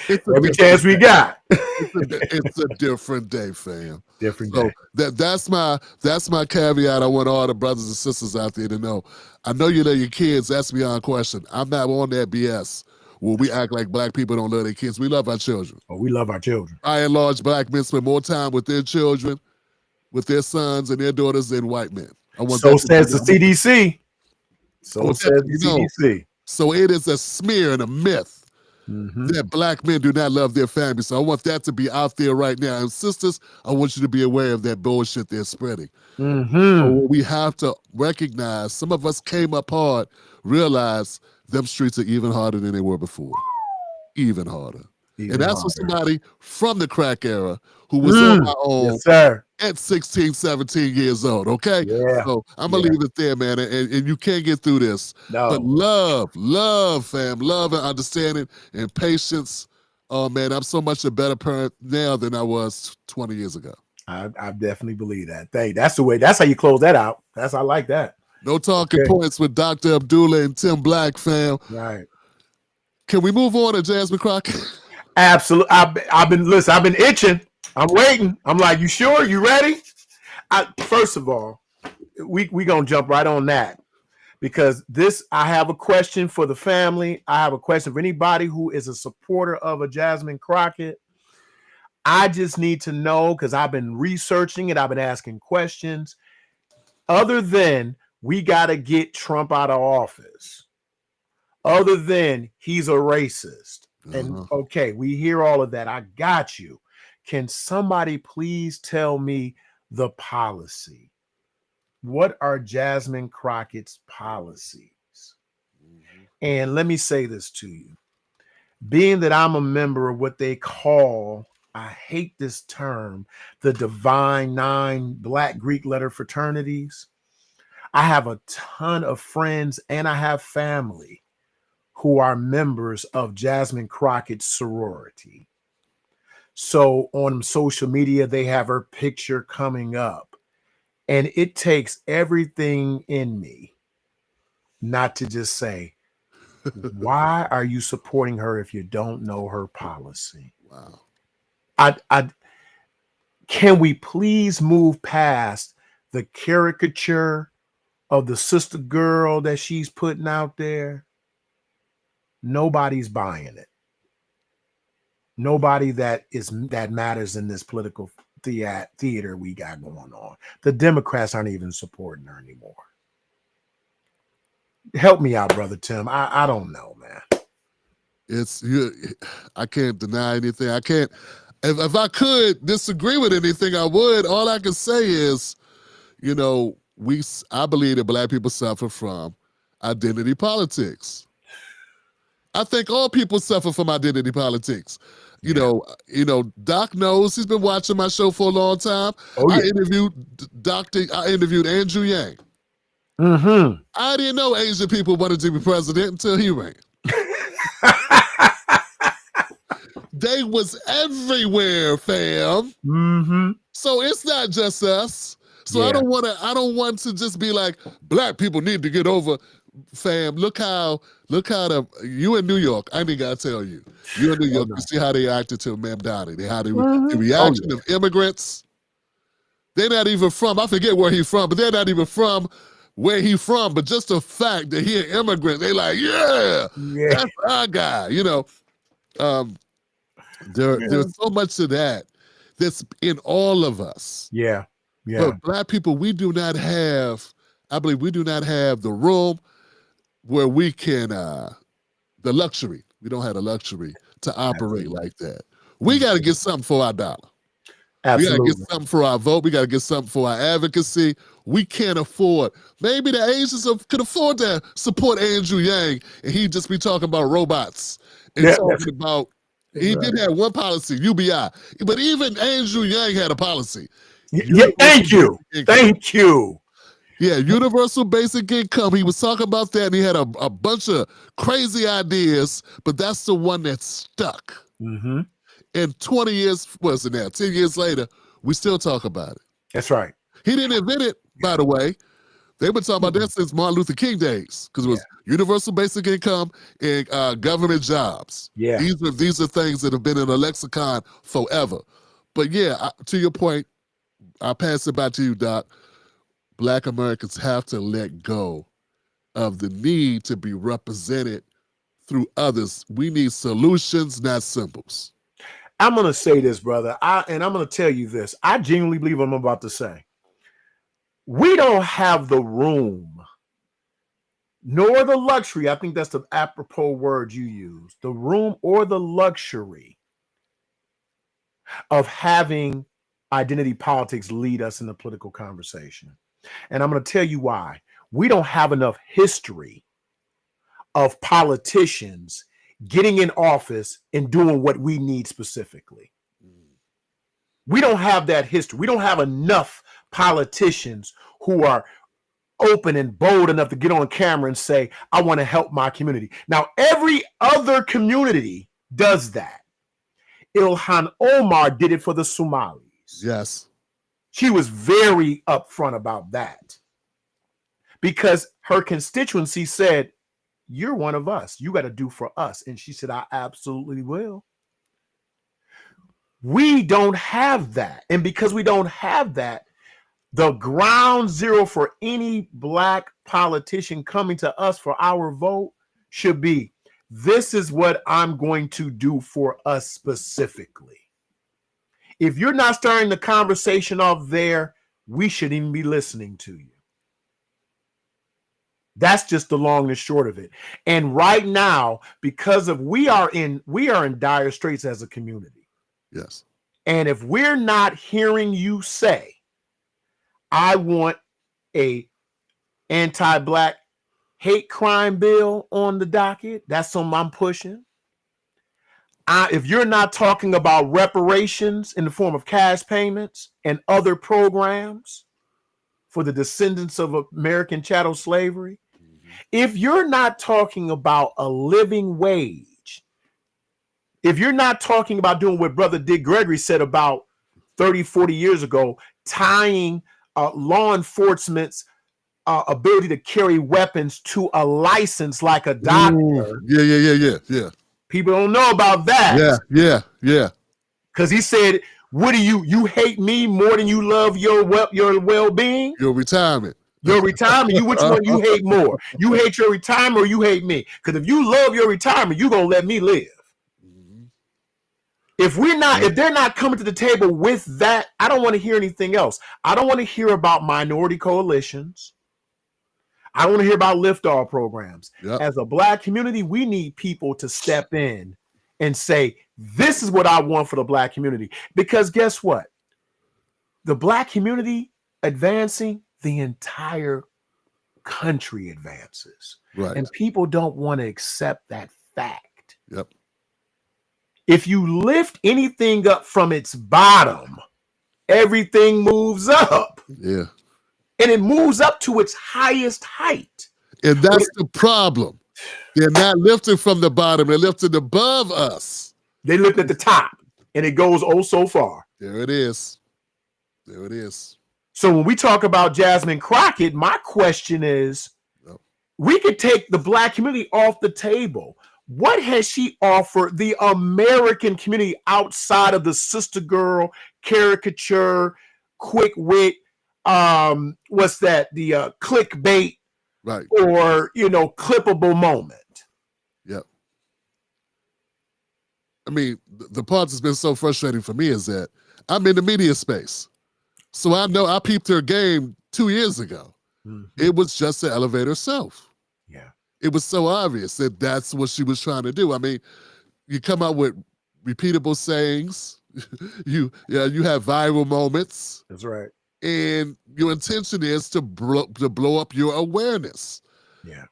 Every chance we got. It's a different day, fam. Different day. So that's my caveat. I want all the brothers and sisters out there to know. I know you love your kids. That's beyond question. I'm not on that BS where we act like black people don't love their kids. We love our children. Oh, we love our children. By and large, black men spend more time with their children, with their sons and their daughters than white men. So says the CDC. So says the CDC. So it is a smear and a myth that black men do not love their families. So I want that to be out there right now. And sisters, I want you to be aware of that bullshit they're spreading. So we have to recognize, some of us came up hard, realize them streets are even harder than they were before. Even harder. And that's for somebody from the crack era who was on my own. Yes, sir. At 16, 17 years old, okay? Yeah. So I'm going to leave it there, man. And you can't get through this. No. But love, fam. Love and understanding and patience. Oh, man, I'm so much a better parent now than I was 20 years ago. I definitely believe that. That's the way. That's how you close that out. I like that. No talking points with Dr. Abdullah and Tim Black, fam. Right. Can we move on to Jasmine Crockett? Absolutely. I've been itching. I'm waiting. I'm like, you sure? You ready? First of all, we gonna jump right on that, because I have a question for the family. I have a question for anybody who is a supporter of a Jasmine Crockett. I just need to know, because I've been researching it. I've been asking questions. Other than we got to get Trump out of office, other than he's a racist, and okay, we hear all of that. I got you. Can somebody please tell me the policy? What are Jasmine Crockett's policies? And let me say this to you. Being that I'm a member of what they call, I hate this term, the Divine Nine Black Greek letter fraternities. I have a ton of friends and I have family who are members of Jasmine Crockett's sorority. So on social media, they have her picture coming up. And it takes everything in me not to just say, why are you supporting her if you don't know her policy? Wow. Can we please move past the caricature of the sister girl that she's putting out there? Nobody's buying it. Nobody that matters in this political theater we got going on. The Democrats aren't even supporting her anymore. Help me out, brother Tim. I don't know, man. It's you. I can't deny anything. I can't. If I could disagree with anything, I would. All I can say is, you know, I believe that black people suffer from identity politics. I think all people suffer from identity politics. You know, Doc knows, he's been watching my show for a long time. Oh, I yeah. interviewed Andrew Yang. Mm-hmm. I didn't know Asian people wanted to be president until he ran. They was everywhere, fam. Mm-hmm. So it's not just us. So Yeah. I don't want to just be like, black people need to get over. Fam, look how you in New York. I ain't gotta tell you. You in New York, you see how they acted to Ma'am Dottie. The reaction of immigrants. They're not even from, I forget where he's from, but they're not even from where he's from. But just the fact that he an immigrant, they like, yeah, that's our guy. You know, there's so much of that that's in all of us. Yeah. But black people, we do not have, I believe we do not have the room where we can, the luxury. We don't have the luxury to operate like that. We got to get something for our dollar. Absolutely. We got to get something for our vote. We got to get something for our advocacy. We can't afford. Maybe the Asians could afford to support Andrew Yang, and he'd just be talking about robots and talking about. He did have one policy, UBI, but even Andrew Yang had a policy. Yeah, thank you. Thank you. Yeah, universal basic income. He was talking about that, and he had a bunch of crazy ideas, but that's the one that stuck. Mm-hmm. And 20 years, what's it now? 10 years later, we still talk about it. That's right. He didn't invent it, by the way. They've been talking about that since Martin Luther King days, because it was universal basic income and government jobs. Yeah. These are things that have been in a lexicon forever. But yeah, to your point, I'll pass it back to you, Doc. Black Americans have to let go of the need to be represented through others. We need solutions, not symbols. I'm going to say this, brother. I'm going to tell you this. I genuinely believe what I'm about to say. We don't have the room, nor the luxury. I think that's the apropos word you use. The room or the luxury of having identity politics lead us in the political conversation. And I'm going to tell you why. We don't have enough history of politicians getting in office and doing what we need specifically. We don't have that history. We don't have enough politicians who are open and bold enough to get on camera and say, I want to help my community. Now, every other community does that. Ilhan Omar did it for the Somalis. Yes. She was very upfront about that because her constituency said, you're one of us. You got to do for us. And she said, I absolutely will. We don't have that. And because we don't have that, the ground zero for any black politician coming to us for our vote should be, this is what I'm going to do for us specifically. If you're not starting the conversation off there, we shouldn't even be listening to you. That's just the long and short of it. And right now, because of we are in dire straits as a community. Yes. And if we're not hearing you say, I want a anti-black hate crime bill on the docket, that's something I'm pushing. If you're not talking about reparations in the form of cash payments and other programs for the descendants of American chattel slavery, if you're not talking about a living wage, if you're not talking about doing what Brother Dick Gregory said about 30, 40 years ago, tying law enforcement's ability to carry weapons to a license like a doctor. Yeah. People don't know about that. Yeah. Because he said, what do you hate me more than you love your well-being? Your retirement. Your retirement, which one you hate more? You hate your retirement or you hate me? Because if you love your retirement, you're gonna let me live. If they're not coming to the table with that, I don't want to hear anything else. I don't want to hear about minority coalitions. I don't want to hear about lift-off programs. Yep. As a Black community, we need people to step in and say, this is what I want for the Black community. Because guess what? The Black community advancing, the entire country advances. Right. And people don't want to accept that fact. Yep. If you lift anything up from its bottom, everything moves up. Yeah. And it moves up to its highest height. And that's the problem. They're not lifting from the bottom. They're lifting above us. They lift at the top, and it goes oh so far. There it is. There it is. So when we talk about Jasmine Crockett, my question is, we could take the Black community off the table. What has she offered the American community outside of the sister girl, caricature, quick wit, what's that? The clickbait, right? Or clippable moment. Yep. I mean, the part that's been so frustrating for me is that I'm in the media space, so I know I peeped her game 2 years ago. Mm-hmm. It was just the elevator self. Yeah. It was so obvious that that's what she was trying to do. I mean, you come out with repeatable sayings, you have viral moments. That's right. And your intention is to blow up your awareness. Yeah.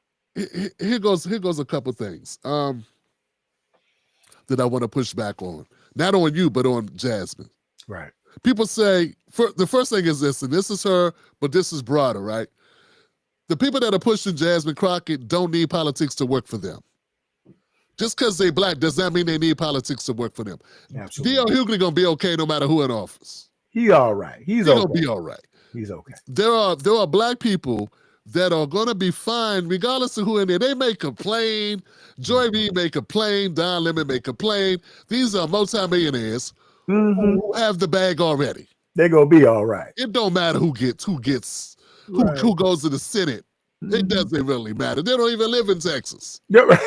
Here goes a couple things that I want to push back on. Not on you, but on Jasmine. Right. People say, the first thing is this, and this is her, but this is broader, right? The people that are pushing Jasmine Crockett don't need politics to work for them. Just because they're Black does not mean they need politics to work for them. Absolutely. D.L. Hughley gonna be okay no matter who in office. He all right. He's okay. Gonna be all right. He's okay. There are Black people that are gonna be fine regardless of who in there. They may complain. Joy Reid may complain. Don Lemon may complain. These are multimillionaires who have the bag already. They're gonna be all right. It don't matter who goes to the Senate. It doesn't really matter. They don't even live in Texas. Yep.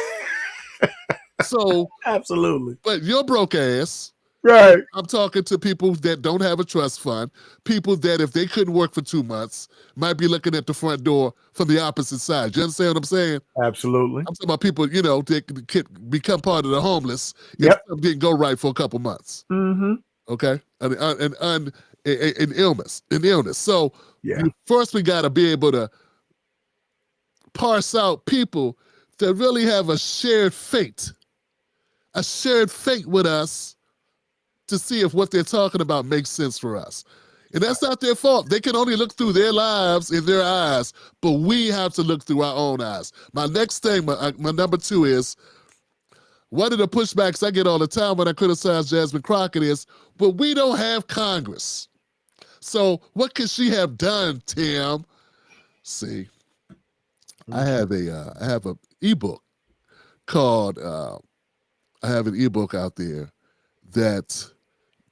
So absolutely. But your broke ass. Right. I'm talking to people that don't have a trust fund, people that if they couldn't work for 2 months, might be looking at the front door from the opposite side. You understand what I'm saying? Absolutely. I'm talking about people, that could become part of the homeless if something didn't go right for a couple months. Mm-hmm. Okay? An illness. So first we got to be able to parse out people that really have a shared fate with us, to see if what they're talking about makes sense for us. And that's not their fault. They can only look through their lives in their eyes, but we have to look through our own eyes. My next thing, my number 2 is, one of the pushbacks I get all the time when I criticize Jasmine Crockett is, but we don't have Congress. So what could she have done, Tim? See, I have an ebook called, I have an ebook out there that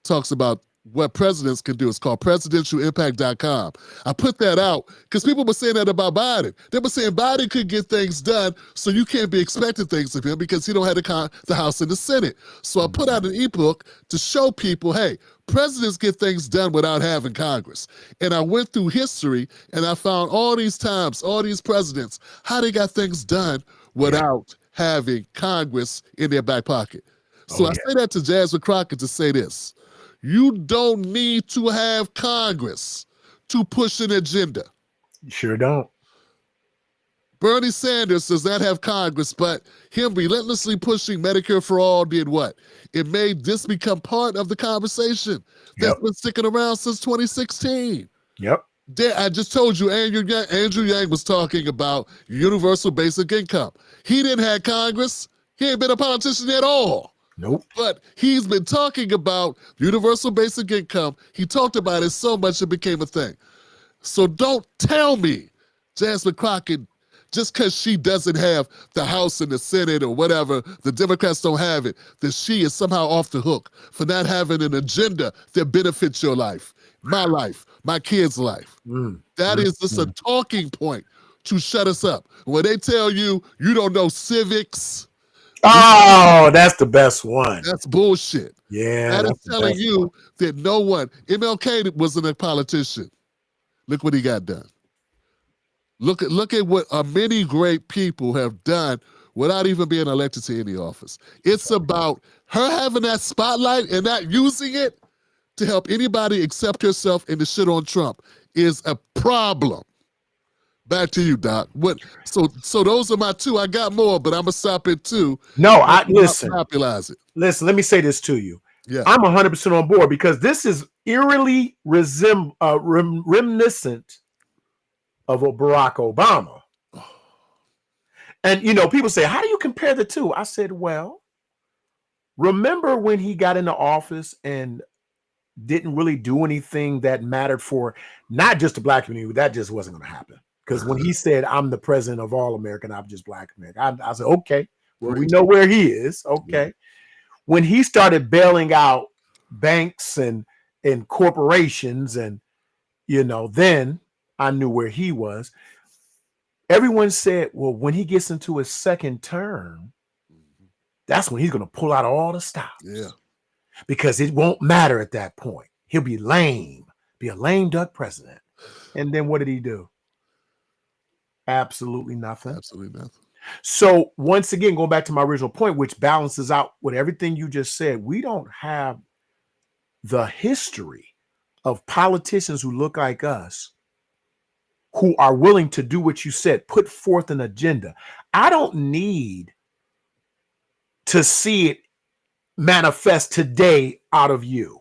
talks about what presidents can do. It's called presidentialimpact.com. I put that out because people were saying that about Biden. They were saying Biden could get things done, so you can't be expecting things of him because he don't have the House and the Senate. So I put out an ebook to show people, hey, presidents get things done without having Congress. And I went through history and I found all these times, all these presidents, how they got things done without having Congress in their back pocket. So I say that to Jasmine Crockett to say this. You don't need to have Congress to push an agenda. You sure don't. Bernie Sanders does not have Congress, but him relentlessly pushing Medicare for all did what? It made this become part of the conversation that's been sticking around since 2016. Yep. I just told you, Andrew Yang was talking about universal basic income. He didn't have Congress. He ain't been a politician at all. Nope. But he's been talking about universal basic income. He talked about it so much it became a thing. So don't tell me Jasmine Crockett, just because she doesn't have the House and the Senate or whatever, the Democrats don't have it, that she is somehow off the hook for not having an agenda that benefits your life, my kids' life. That is just a talking point to shut us up. When they tell you you don't know civics, oh, that's the best one. That's bullshit. Yeah. That is telling you that no one, MLK wasn't a politician. Look what he got done. Look at what many great people have done without even being elected to any office. It's about her having that spotlight and not using it to help anybody except herself and to shit on Trump is a problem. Back to you, Doc. What? So those are my two. I got more, but I'm gonna stop at two. No, I listen. Monopolize it. Listen, let me say this to you. Yeah. I'm 100% on board because this is eerily reminiscent of a Barack Obama. And, people say, how do you compare the two? I said, well, remember when he got into office and didn't really do anything that mattered for not just the Black community? That just wasn't going to happen. Because when he said, I'm the president of all America, I'm just Black America, I said, okay, well, we know where he is. Okay. Yeah. When he started bailing out banks and corporations and, then I knew where he was. Everyone said, well, when he gets into his second term, that's when he's going to pull out all the stops. Yeah. Because it won't matter at that point. He'll be lame, be a lame duck president. And then what did he do? Absolutely nothing. Absolutely nothing. So once again, going back to my original point, which balances out with everything you just said, we don't have the history of politicians who look like us, who are willing to do what you said, put forth an agenda. I don't need to see it manifest today out of you,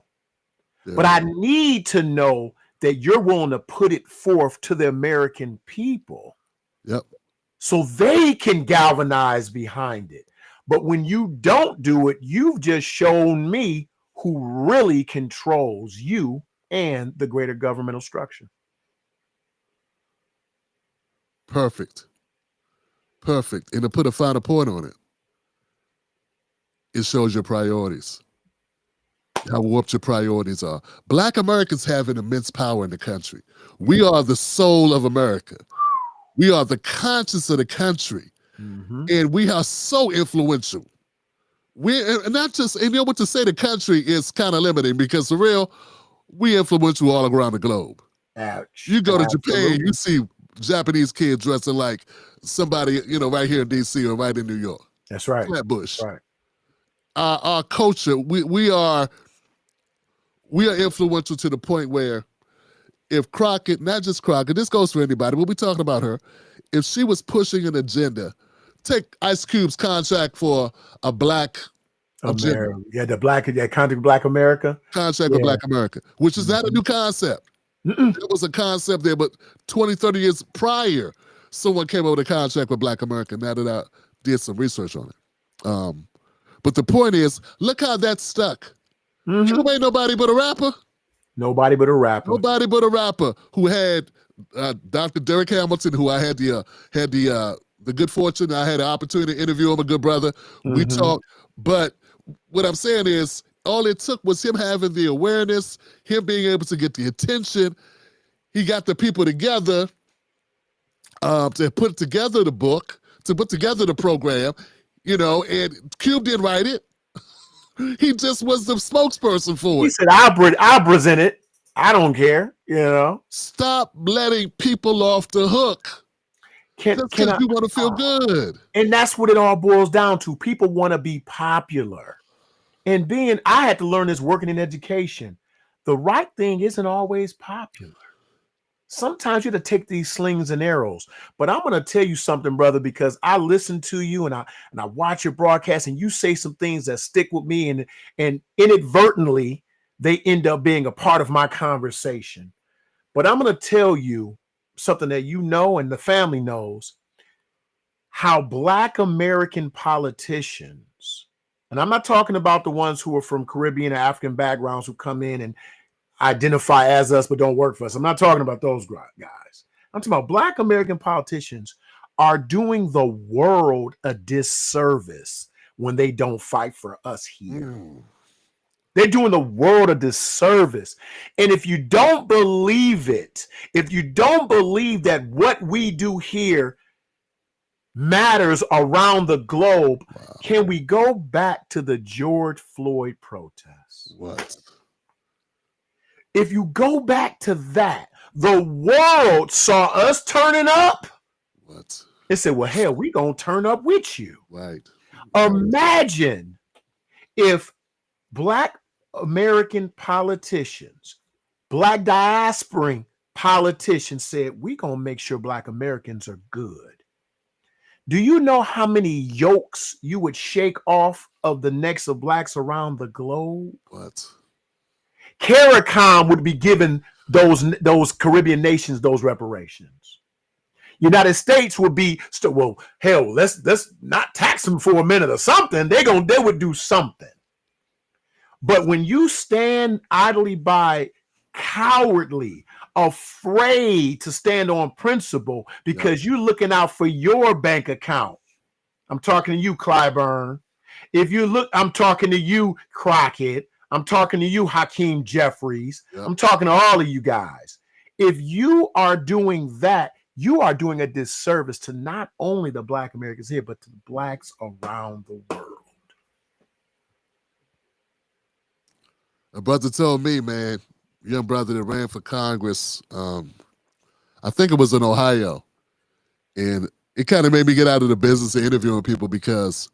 but I need to know that you're willing to put it forth to the American people. Yep. So they can galvanize behind it. But when you don't do it, you've just shown me who really controls you and the greater governmental structure. Perfect. And to put a final point on it, it shows your priorities, how warped your priorities are. Black Americans have an immense power in the country. We are the soul of America. We are the conscience of the country. Mm-hmm. And we are so influential. We're not just, and what to say the country is kind of limiting because for real, we influential all around the globe. Ouch. You go to Japan, you see Japanese kids dressing like somebody, right here in DC or right in New York. That's right. Flatbush. Right. Our culture, we are influential to the point where if Crockett, not just Crockett, this goes for anybody, but we're talking about her, if she was pushing an agenda, take Ice Cube's contract for a black agenda. Yeah, the contract Black America. Contract with Black America, which is not a new concept. It was a concept there, but 20, 30 years prior, someone came up with a contract with Black America. Now that I did some research on it. But the point is, look how that stuck. You ain't nobody but a rapper. Nobody but a rapper. Nobody but a rapper who had Dr. Derek Hamilton, who I had the good fortune, I had the opportunity to interview him, a good brother. We talked, but what I'm saying is, all it took was him having the awareness, him being able to get the attention. He got the people together to put together the book, to put together the program, and Cube didn't write it. He just was the spokesperson for it. He said, I'll present it. I don't care, Stop letting people off the hook. Just because you want to feel good. And that's what it all boils down to. People want to be popular. And I had to learn this working in education. The right thing isn't always popular. Sometimes you have to take these slings and arrows. But I'm going to tell you something, brother, because I listen to you and I watch your broadcast and you say some things that stick with me and inadvertently they end up being a part of my conversation. But I'm going to tell you something that and the family knows, how Black American politicians, and I'm not talking about the ones who are from Caribbean or African backgrounds who come in and identify as us but don't work for us. I'm not talking about those guys. I'm talking about Black American politicians are doing the world a disservice when they don't fight for us here. They're doing the world a disservice. And if you don't believe it, if you don't believe that what we do here matters around the globe, can we go back to the George Floyd protests? What? If you go back to that, the world saw us turning up, What? it said, well, hell, we gonna turn up with you. Right. Imagine if Black American politicians, Black diasporan politicians said, we gonna make sure Black Americans are good. Do you know how many yokes you would shake off of the necks of Blacks around the globe? What? CARICOM would be giving those Caribbean nations those reparations. United States would be still, well, hell, let's not tax them for a minute or something. They would do something. But when you stand idly by, cowardly, afraid to stand on principle because you're looking out for your bank account. I'm talking to you, Clyburn. If you look, I'm talking to you, Crockett. I'm talking to you, Hakeem Jeffries. I'm talking to all of you guys. If you are doing that, you are doing a disservice to not only the Black Americans here, but to the Blacks around the world. A brother told me, man, young brother that ran for Congress, I think it was in Ohio, and it kind of made me get out of the business of interviewing people because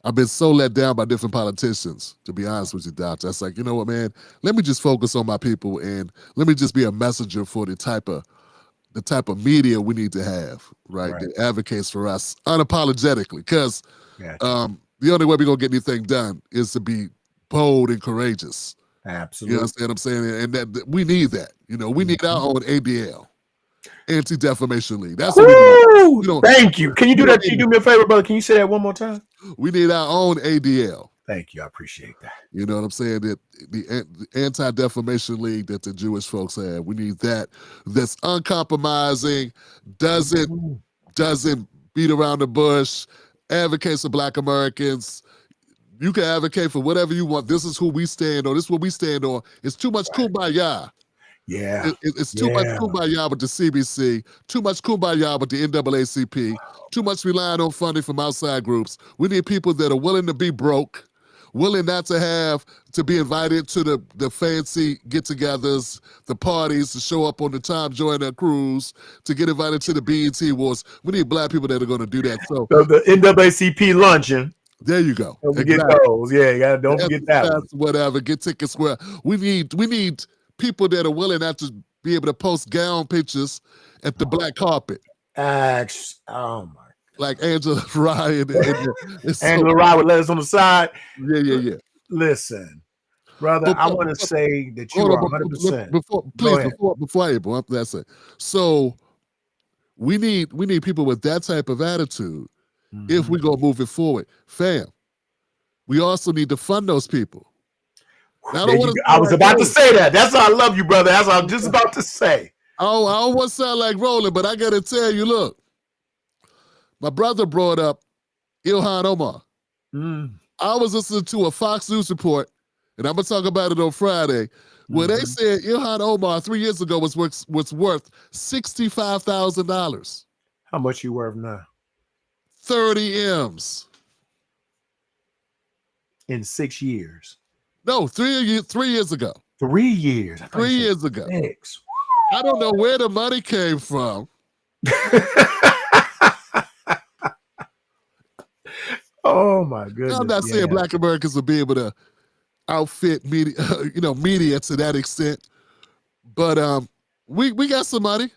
I've been so let down by different politicians, to be honest with you, Doc. That's like, you know what, man, let me just focus on my people and let me just be a messenger for the type of media we need to have, right? That advocates for us unapologetically. Because the only way we're gonna get anything done is to be bold and courageous. Absolutely. You understand what I'm saying? And that we need that. You know, we need our own ADL, Anti-Defamation League. That's what we need. Thank you. Can you do that? Can you do me a favor, brother? Can you say that one more time? We need our own ADL. Thank you. I appreciate that. You know what I'm saying? That the Anti-Defamation League that the Jewish folks have. We need that. That's uncompromising, doesn't beat around the bush, advocates for Black Americans. You can advocate for whatever you want. This is who we stand on. This is what we stand on. It's too much kumbaya. Yeah. It's too much kumbaya with the CBC, too much kumbaya with the NAACP, too much relying on funding from outside groups. We need people that are willing to be broke, willing not to have to be invited to the fancy get-togethers, the parties, to show up on the Tom Joyner cruise, to get invited to the BET Awards. We need Black people that are going to do that. So the NAACP luncheon. There you go. Don't forget those. Yeah, don't forget that one. Whatever. Get tickets where we need people that are willing not to be able to post gown pictures at the black carpet. Oh my! Like Angela Ryan. Angela Ryan with letters on the side. Yeah. Listen, brother, I want to say that you are 100%. Before I April, that's it. So we need people with that type of attitude. If we go moving forward, fam, we also need to fund those people. I was about to say that. That's why I love you, brother. That's what I was just about to say. I don't want to sound like rolling, but I got to tell you, look, my brother brought up Ilhan Omar. I was listening to a Fox News report, and I'm going to talk about it on Friday, where they said Ilhan Omar 3 years ago was worth $65,000. How much you worth now? 30 M's. In 6 years. No, 3 years ago. 3 years. 3 years ago. 6. I don't know where the money came from. Oh my goodness. I'm not saying Black Americans will be able to outfit media, media to that extent, but we got some money.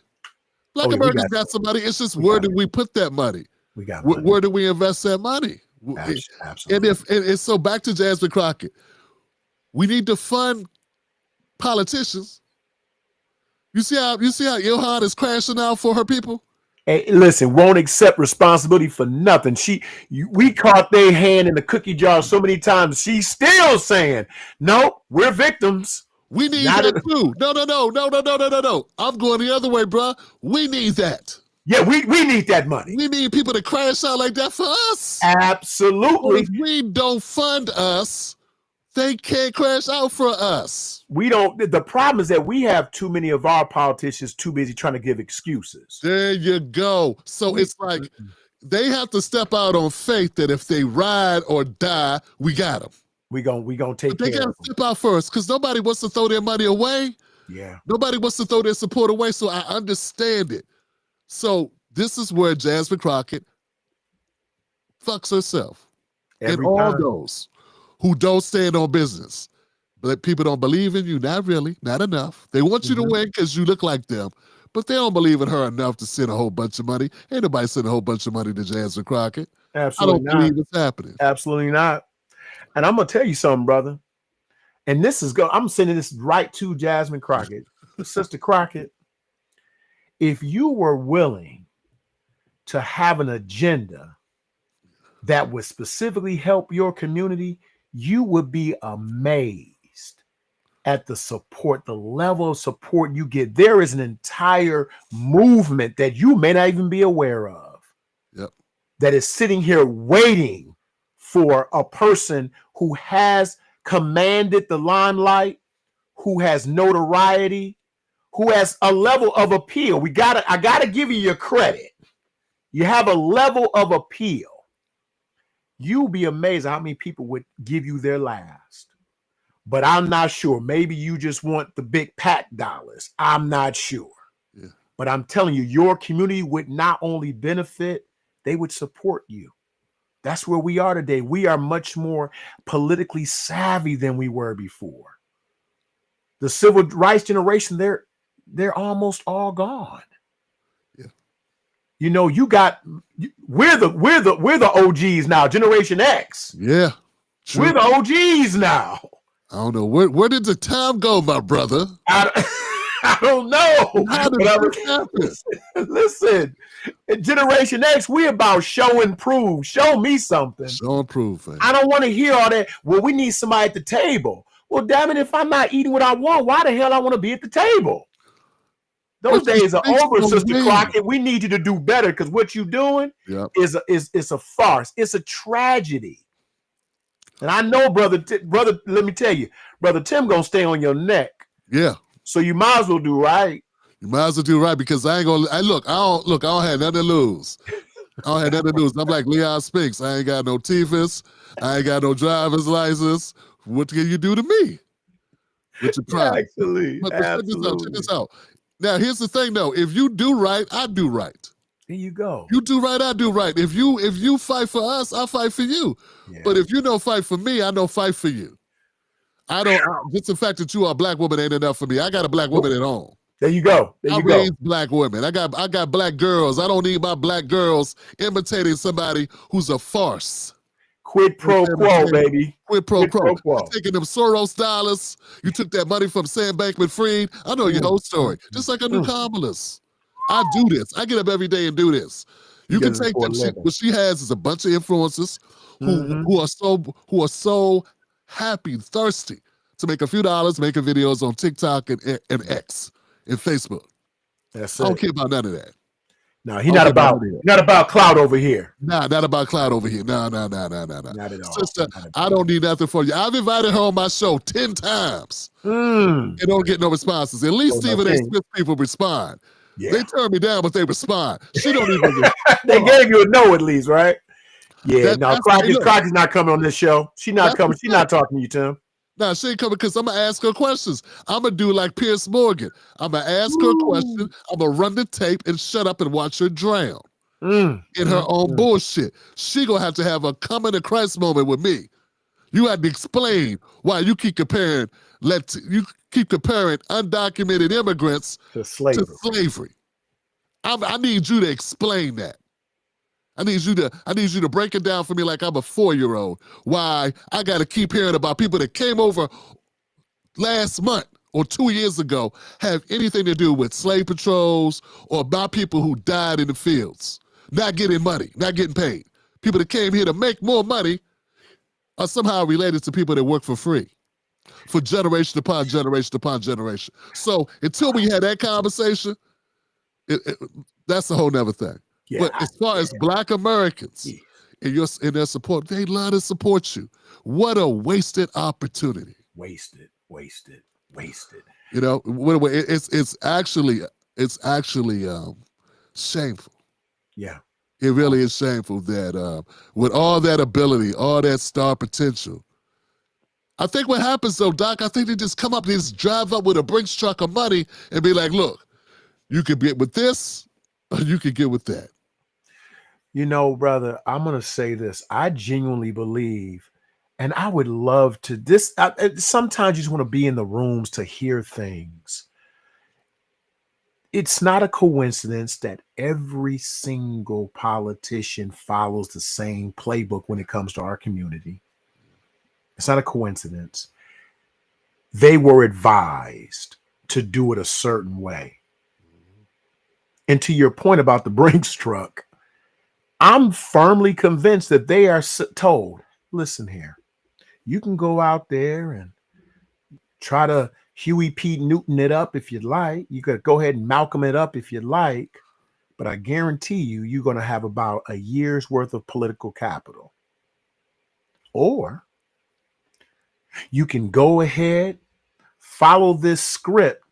Black Americans got some money. It's just where do we put that money? We got money. Where do we invest that money? Absolutely. And so back to Jasmine Crockett, we need to fund politicians. You see how Ilhan is crashing out for her people? Hey, listen, won't accept responsibility for nothing. We caught their hand in the cookie jar so many times. She's still saying, "No, we're victims." We need that too. No. I'm going the other way, bro. We need that. Yeah, we need that money. We need people to crash out like that for us. Absolutely. If we don't fund us, they can't crash out for us. We don't. The problem is that we have too many of our politicians too busy trying to give excuses. There you go. So it's like they have to step out on faith that if they ride or die, we got them. We gonna take care of them. They got to step out first because nobody wants to throw their money away. Yeah. Nobody wants to throw their support away, so I understand it. So this is where Jasmine Crockett fucks herself. And Every all time. those who don't stand on business. But people don't believe in you, not really, not enough. They want you to win because you look like them, but they don't believe in her enough to send a whole bunch of money. Ain't nobody send a whole bunch of money to Jasmine Crockett. I Absolutely don't not. believe it's happening. Absolutely not. And I'm gonna tell you something, brother. And this is I'm sending this right to Jasmine Crockett. Sister Crockett, if you were willing to have an agenda that would specifically help your community, you would be amazed at the support, the level of support you get. There is an entire movement that you may not even be aware of. Yep. That is sitting here waiting for a person who has commanded the limelight, who has notoriety, who has a level of appeal. I gotta give you your credit. You have a level of appeal. You'll be amazed how many people would give you their last. But I'm not sure. Maybe you just want the big PAC dollars. I'm not sure. Yeah. But I'm telling you, your community would not only benefit, they would support you. That's where we are today. We are much more politically savvy than we were before. The civil rights generation, they're almost all gone. Yeah. You know, we're the OGs now, Generation X. Yeah. True. We're the OGs now. I don't know. Where did the time go, my brother? I don't know. How did this happen? Listen, Generation X, we about show and prove. Show me something. Show and prove, man. I don't want to hear all that. Well, we need somebody at the table. Well, damn it, if I'm not eating what I want, why the hell I want to be at the table? Those days are over, Sister Crockett. We need you to do better because what you're doing is a farce. It's a tragedy. And I know, brother, let me tell you, Brother Tim gonna stay on your neck. Yeah. So you might as well do right. You might as well do right because I ain't gonna. I don't have nothing to lose. I don't have nothing to lose. I'm like Leon Spinks. I ain't got no TFIS. I ain't got no driver's license. What can you do to me? With your pride. Actually, but check this out. Now, here's the thing, though. If you do right, I do right. There you go. You do right, I do right. If you fight for us, I fight for you. Yeah. But if you don't fight for me, I don't fight for you. Just the fact that you are a black woman ain't enough for me. I got a black woman at home. There you go. I raised black women. I got black girls. I don't need my black girls imitating somebody who's a farce. Quid pro quo, baby. Quid pro quo. You're taking them Soros dollars. You took that money from Sam Bankman-Fried. I know your whole story. Just like I knew Kamala's. I do this. I get up every day and do this. You can take them. What she has is a bunch of influencers who are so happy, thirsty to make a few dollars making videos on TikTok and X and Facebook. That's it. I don't care about none of that. No, he's not about clout over here. Nah, not about clout over here. No. Not at all. Sister, I don't need nothing for you. I've invited her on my show 10 times and don't get no responses. At least Stephen A. Smith people respond. Yeah. They turn me down, but they respond. She don't even respond. They gave you a no at least, right? Yeah, Crockett's not coming on this show. She's not coming. She's not talking to you, Tim. No, she ain't coming because I'm going to ask her questions. I'm going to do like Piers Morgan. I'm going to ask her a question. I'm going to run the tape and shut up and watch her drown in her own bullshit. She going to have a coming to Christ moment with me. You had to explain why you keep comparing undocumented immigrants to slavery. I need you to explain that. I need you to break it down for me like I'm a 4-year-old. Why I got to keep hearing about people that came over last month or 2 years ago have anything to do with slave patrols or about people who died in the fields, not getting money, not getting paid. People that came here to make more money are somehow related to people that work for free for generation upon generation upon generation. So until we had that conversation, that's a whole nother thing. Yeah, but as far as Black Americans in their support, they love to support you. What a wasted opportunity. Wasted. You know, it's actually shameful. Yeah. It really is shameful that with all that ability, all that star potential, I think what happens though, Doc, I think they just come up, they just drive up with a Brinks truck of money and be like, look, you can get with this or you can get with that. You know, brother, I'm going to say this. I genuinely believe, and I would love to this. Sometimes you just want to be in the rooms to hear things. It's not a coincidence that every single politician follows the same playbook when it comes to our community. It's not a coincidence. They were advised to do it a certain way. And to your point about the Brinks truck, I'm firmly convinced that they are told, listen here, you can go out there and try to Huey P. Newton it up if you'd like. You could go ahead and Malcolm it up if you'd like. But I guarantee you, you're going to have about a year's worth of political capital. Or you can go ahead, follow this script,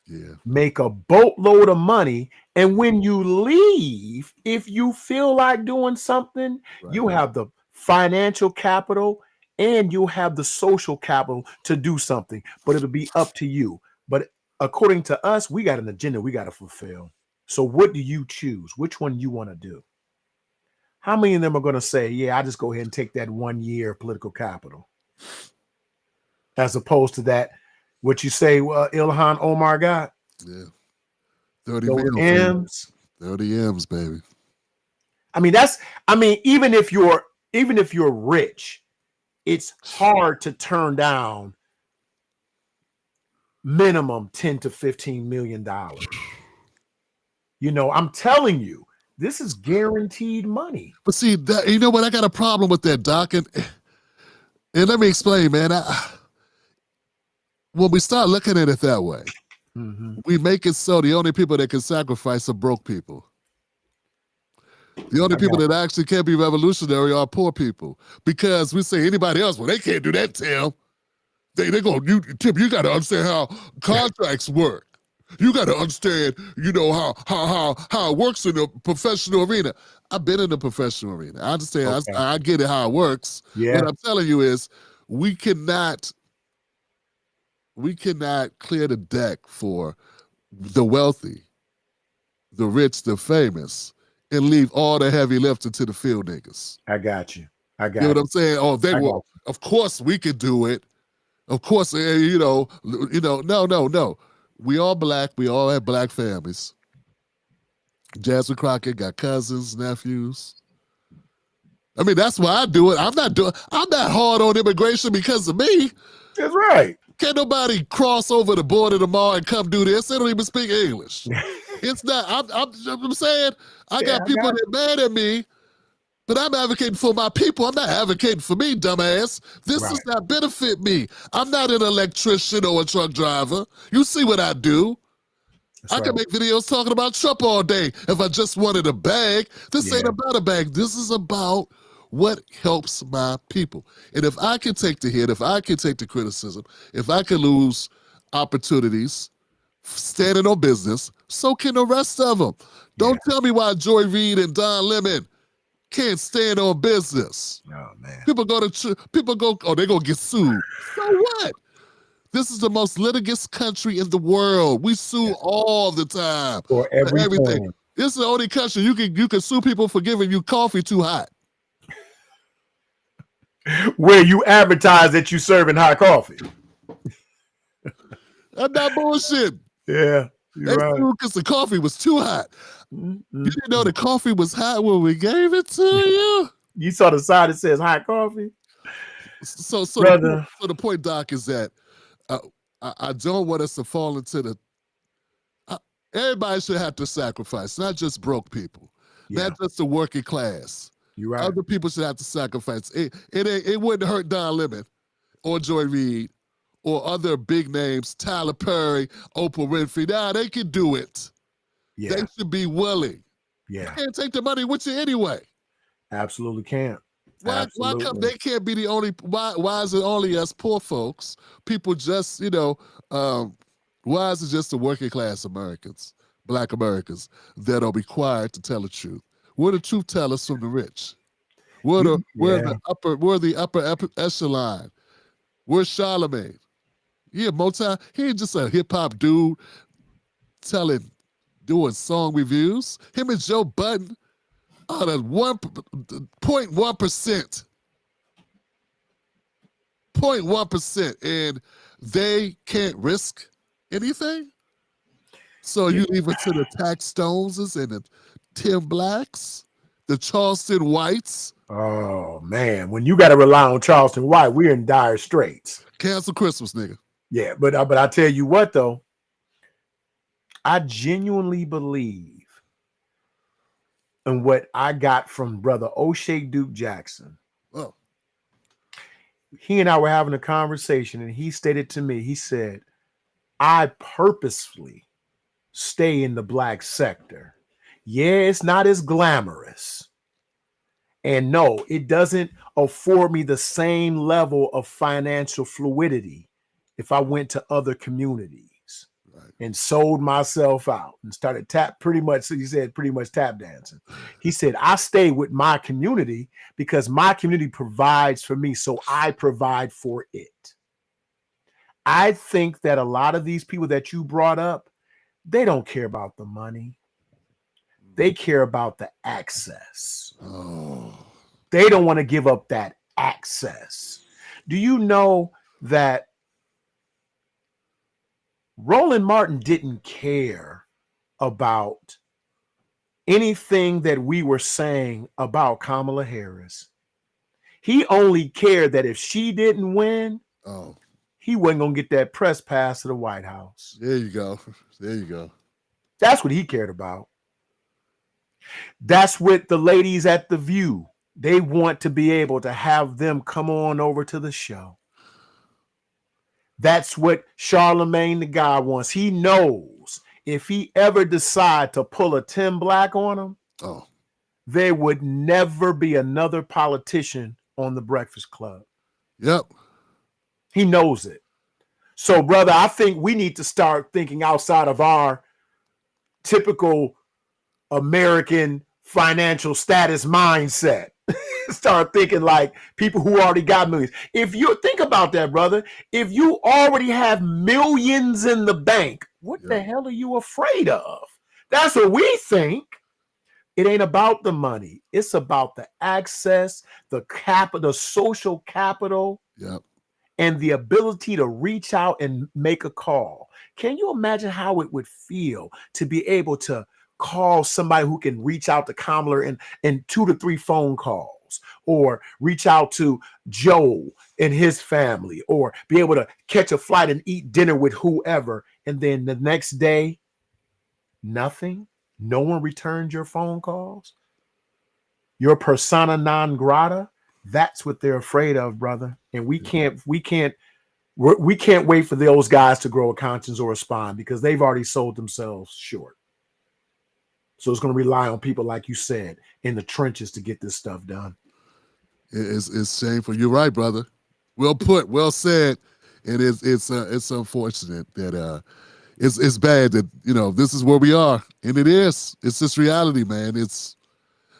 make a boatload of money. And when you leave, if you feel like doing something, you have the financial capital and you'll have the social capital to do something, but it'll be up to you. But according to us, we got an agenda we got to fulfill. So what do you choose? Which one you want to do? How many of them are going to say, yeah, I just go ahead and take that 1 year of political capital? As opposed to that, what you say, Ilhan Omar got? Yeah. 30 M's. 30 M's, baby. I mean, even if you're rich, it's hard to turn down minimum $10 to $15 million. You know, I'm telling you, this is guaranteed money. But see, you know what? I got a problem with that, Doc. And let me explain, man. When we start looking at it that way, we make it so the only people that can sacrifice are broke people. The only people that actually can be revolutionary are poor people. Because we say anybody else, well, they can't do that, Tim. They go, Tim, you got to understand how contracts work. You got to understand, you know, how it works in the professional arena. I've been in the professional arena. I understand. Okay. I get it how it works. Yeah. What I'm telling you is we cannot clear the deck for the wealthy, the rich, the famous, and leave all the heavy lifting to the field niggas. I got you. You know what I'm saying? Oh, they will. Of course we could do it. Of course, no. We all black. We all have black families. Jasmine Crockett got cousins, nephews. I mean, that's why I do it. I'm not hard on immigration because of me. That's right. Can't nobody cross over the border tomorrow and come do this. They don't even speak English. It's not. I'm saying I got people that mad at me, but I'm advocating for my people. I'm not advocating for me, dumbass. This does not benefit me. I'm not an electrician or a truck driver. You see what I do. I can make videos talking about Trump all day if I just wanted a bag. This ain't about a bag. This is about what helps my people. And if I can take the hit, if I can take the criticism, if I can lose opportunities standing on business, so can the rest of them. Don't tell me why Joy Reid and Don Lemon can't stand on business. Oh, man. People go, they're going to get sued. So what? This is the most litigious country in the world. We sue all the time. For everything. This is the only country you can sue people for giving you coffee too hot. Where you advertise that you serving hot coffee. I'm not bullshit. Yeah, you're right. Because the coffee was too hot. You didn't know the coffee was hot when we gave it to you? You saw the side that says hot coffee? So the point, Doc, is that I don't want us to fall into the... everybody should have to sacrifice, not just broke people, not just the working class. You're right. Other people should have to sacrifice. It wouldn't hurt Don Lemon or Joy Reid or other big names, Tyler Perry, Oprah Winfrey. Nah, they can do it. Yeah. They should be willing. Yeah. You can't take the money with you anyway. Absolutely can't. Why come they can't be the only, why is it only us poor folks, people just, why is it just the working class Americans, Black Americans, that are required to tell the truth? We're the truth tellers from the rich. We're the upper echelon. Where's Charlemagne? He a he ain't just a hip hop dude doing song reviews. Him and Joe Budden are the 1.1%. 0.1%. And they can't risk anything. So you leave it to the Tax Stoneses and the Tim Blacks, the Charleston Whites. Oh man, when you got to rely on Charleston White, we're in dire straits. Cancel Christmas, nigga. Yeah, but I tell you what though, I genuinely believe in what I got from brother O'Shea Duke Jackson. Oh. He and I were having a conversation, and he stated to me, he said, I purposefully stay in the black sector. Yeah, it's not as glamorous. And no, it doesn't afford me the same level of financial fluidity if I went to other communities and sold myself out and started pretty much tap dancing. He said, I stay with my community because my community provides for me, so I provide for it. I think that a lot of these people that you brought up, they don't care about the money. They care about the access. Oh. They don't want to give up that access. Do you know that Roland Martin didn't care about anything that we were saying about Kamala Harris? He only cared that if she didn't win, he wasn't going to get that press pass to the White House. There you go. There you go. That's what he cared about. That's what the ladies at The View, they want to be able to have them come on over to the show. That's what Charlemagne the God wants. He knows if he ever decide to pull a Tim Black on him, there would never be another politician on the Breakfast Club. Yep. He knows it. So, brother, I think we need to start thinking outside of our typical American financial status mindset. Start thinking like people who already got millions. If you think about that, brother, if you already have millions in the bank, what the hell are you afraid of? That's what we think. It ain't about the money. It's about the access, the capital, the social capital, and the ability to reach out and make a call. Can you imagine how it would feel to be able to call somebody who can reach out to Kamala in 2 to 3 phone calls, or reach out to Joe and his family, or be able to catch a flight and eat dinner with whoever, and then the next day, nothing? No one returned your phone calls? Your persona non grata? That's what they're afraid of, brother. And we can't wait for those guys to grow a conscience or respond, because they've already sold themselves short. So it's going to rely on people, like you said, in the trenches to get this stuff done. It's shameful. You're right, brother. Well put, well said. And it's unfortunate that it's bad that, you know, this is where we are. And it is. It's just reality, man. It's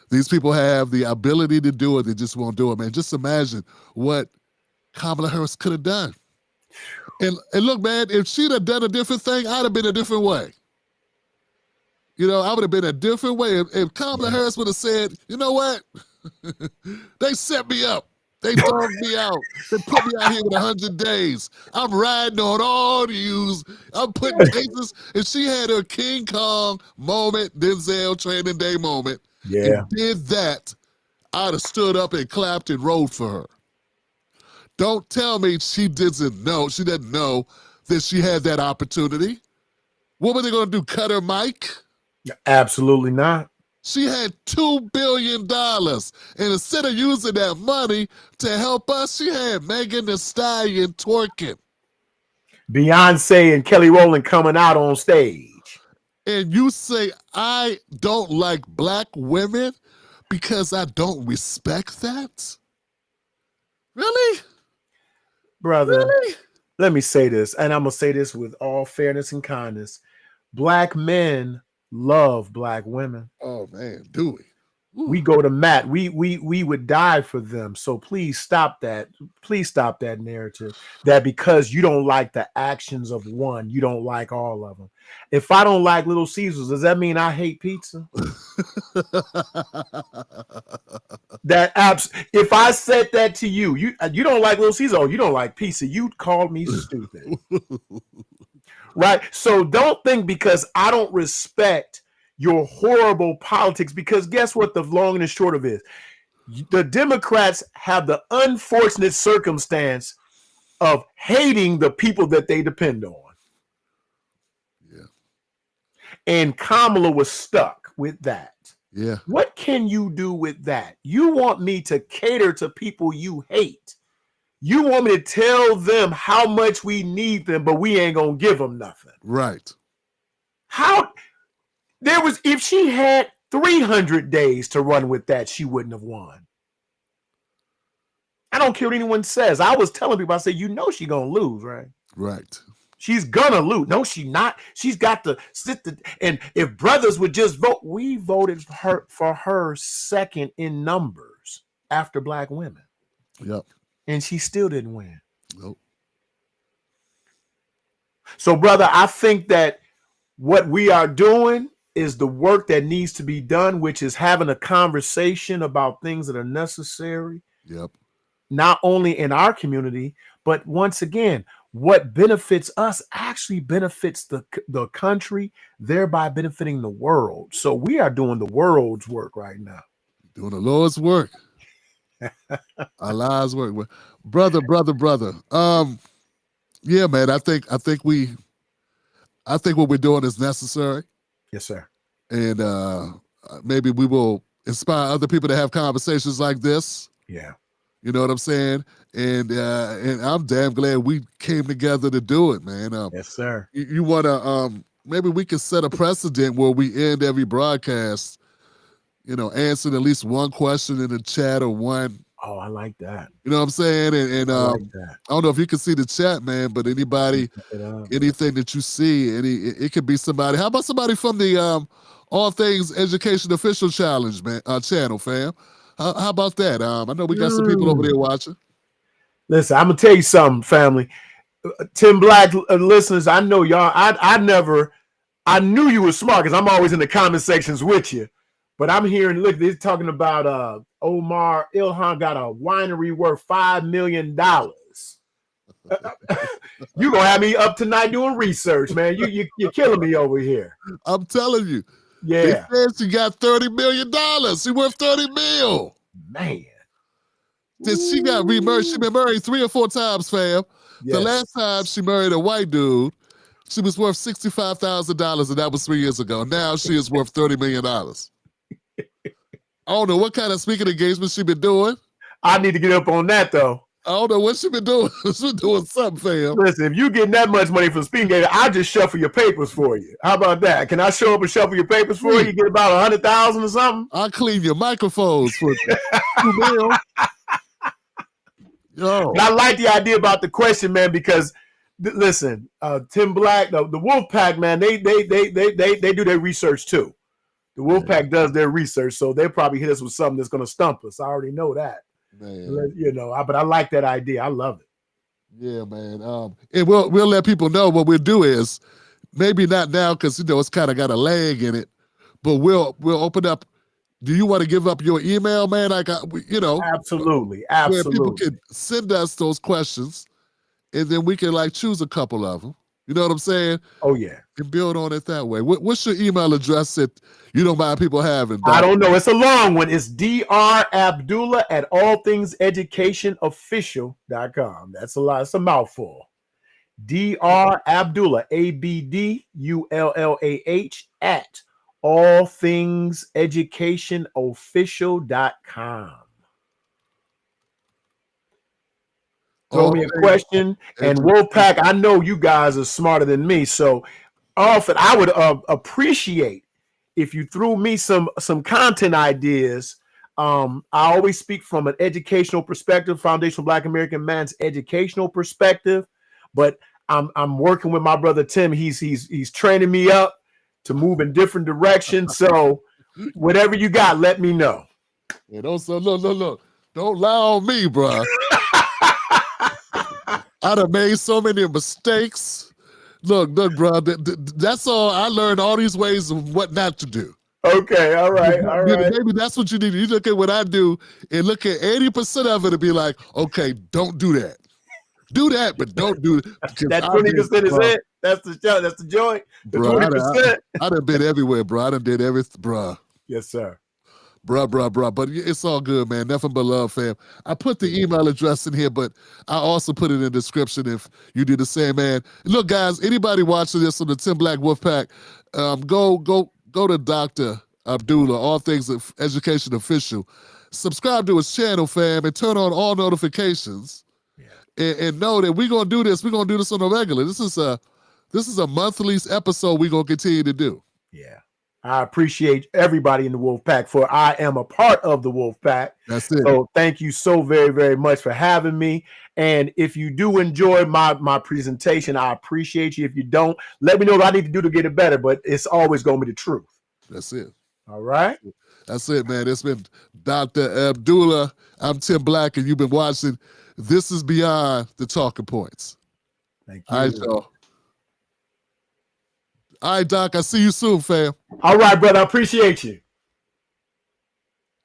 these people have the ability to do it. They just won't do it, man. Just imagine what Kamala Harris could have done. And look, man, if she'd have done a different thing, I'd have been a different way. You know, I would have been a different way. If Kamala Harris would have said, you know what? They set me up. They dogged me out. They put me out here with 100 days. I'm riding on all the use. I'm putting cases. And she had her King Kong moment, Denzel Training Day moment. Yeah. And did that, I'd have stood up and clapped and rolled for her. Don't tell me she doesn't know. She doesn't know that she had that opportunity. What were they going to do, cut her mic? Absolutely not. She had $2 billion. And instead of using that money to help us, she had Megan Thee Stallion twerking. Beyonce and Kelly Rowland coming out on stage. And you say, I don't like black women because I don't respect that? Really? Brother, really? Let me say this, and I'm going to say this with all fairness and kindness. Black men love black women. Oh, man, do we? We go to Matt. We would die for them. So please stop that. Please stop that narrative that because you don't like the actions of one, you don't like all of them. If I don't like Little Caesars, does that mean I hate pizza? That abs. If I said that to you, you don't like Little Caesars, oh, you don't like pizza, you'd call me stupid. Right? So don't think because I don't respect your horrible politics, because guess what the long and the short of it is? The Democrats have the unfortunate circumstance of hating the people that they depend on. Yeah. And Kamala was stuck with that. Yeah. What can you do with that? You want me to cater to people you hate. You want me to tell them how much we need them, but we ain't gonna give them nothing. Right. How there was, if she had 300 days to run with that, she wouldn't have won. I don't care what anyone says. I was telling people, I said, you know, she's gonna lose, right? Right. She's gonna lose. No, she's not. She's got to sit and if brothers would just vote, we voted for her second in numbers after black women. Yep. And she still didn't win. Nope. So, brother, I think that what we are doing is the work that needs to be done, which is having a conversation about things that are necessary. Yep. Not only in our community, but once again, what benefits us actually benefits the country, thereby benefiting the world. So we are doing the world's work right now. Doing the Lord's work. Allah's work. Brother. Yeah, man. I think what we're doing is necessary. Yes, sir. And maybe we will inspire other people to have conversations like this. Yeah. You know what I'm saying? And I'm damn glad we came together to do it, man. Yes, sir. You want to maybe we can set a precedent where we end every broadcast, answering at least one question in the chat or one. Oh, I like that. You know what I'm saying? And I like that. I don't know if you can see the chat, man, but anybody, anything that you see, it could be somebody. How about somebody from the All Things Education Official Challenge, man, channel, fam? How about that? I know we got some people over there watching. Listen, I'm gonna tell you something, family. Tim Black listeners, I know y'all. I knew you were smart because I'm always in the comment sections with you. But I'm hearing, look, they're talking about Omar Ilhan got a winery worth $5 million. You gonna have me up tonight doing research, man. You're killing me over here. I'm telling you. Yeah. They said she got $30 million. She worth $30 million. Man. She got remarried. She been married 3 or 4 times, fam. Yes. The last time she married a white dude, she was worth $65,000, and that was 3 years ago. Now she is worth $30 million. I don't know what kind of speaking engagement she been doing. I need to get up on that, though. I don't know what she been doing. She's doing something, fam. Listen, if you getting that much money from speaking engagement, I'll just shuffle your papers for you. How about that? Can I show up and shuffle your papers for you? You get about 100,000 or something? I'll clean your microphones for you. Yo. And I like the idea about the question, man, because listen, Tim Black, the Wolfpack, man, they do their research too. The Wolfpack does their research, so they'll probably hit us with something that's going to stump us. I already know that. Man. But I like that idea. I love it. Yeah, man. And we'll let people know what we'll do is maybe not now because it's kind of got a lag in it, but we'll open up. Do you want to give up your email, man? Absolutely. Where people can send us those questions, and then we can choose a couple of them. You know what I'm saying? Oh, yeah. And build on it that way. What's your email address that you don't mind people having? I don't know. It's a long one. It's drabdullah@allthingseducationofficial.com. That's a lot. It's a mouthful. drabdullah, ABDULLAH at allthingseducationofficial.com. Throw me a question. And Wolfpack, I know you guys are smarter than me, so often I would appreciate if you threw me some content ideas. I always speak from an educational perspective, Foundational Black American Man's educational perspective, but I'm working with my brother Tim. He's training me up to move in different directions. So Whatever you got, let me know. And also, look. Don't lie on me, bruh. I done made so many mistakes. Look, bro. That's all. I learned all these ways of what not to do. Okay, all right. Maybe that's what you need. You look at what I do and look at 80% of it and be like, okay, don't do that. Do that, but don't do it. That 20% is it. That's the show. That's the joint. The 20%. I done been everywhere, bro. I done did everything, bro. Yes, sir. Bro. But it's all good, man. Nothing but love, fam. I put the email address in here, but I also put it in the description if you do the same, man. Look, guys, anybody watching this on the Tim Black Wolfpack, go to Dr. Abdullah, All Things Education Official. Subscribe to his channel, fam, and turn on all notifications. And know that we're gonna do this. We're gonna do this on a regular. This is a monthly episode we're gonna continue to do. Yeah. I appreciate everybody in the Wolf Pack, for I am a part of the Wolf Pack. That's it. So thank you so very, very much for having me. And if you do enjoy my presentation, I appreciate you. If you don't, let me know what I need to do to get it better. But it's always gonna be the truth. That's it. All right. That's it, man. It's been Dr. Abdullah. I'm Tim Black, and you've been watching This Is Beyond the Talking Points. Thank you. All right, y'all. All right, Doc. I see you soon, fam. All right, brother. I appreciate you.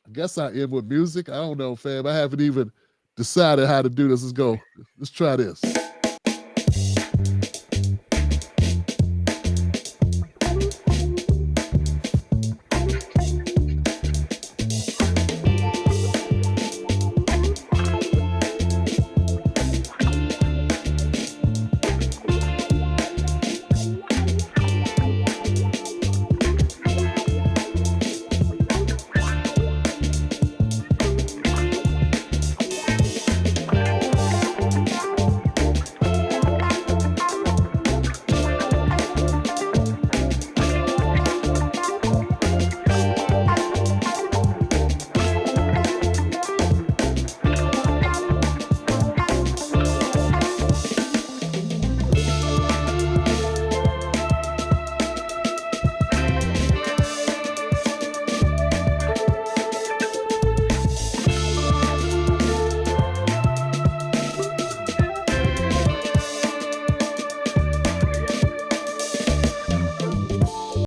I guess I end with music. I don't know, fam. I haven't even decided how to do this. Let's go. Let's try this.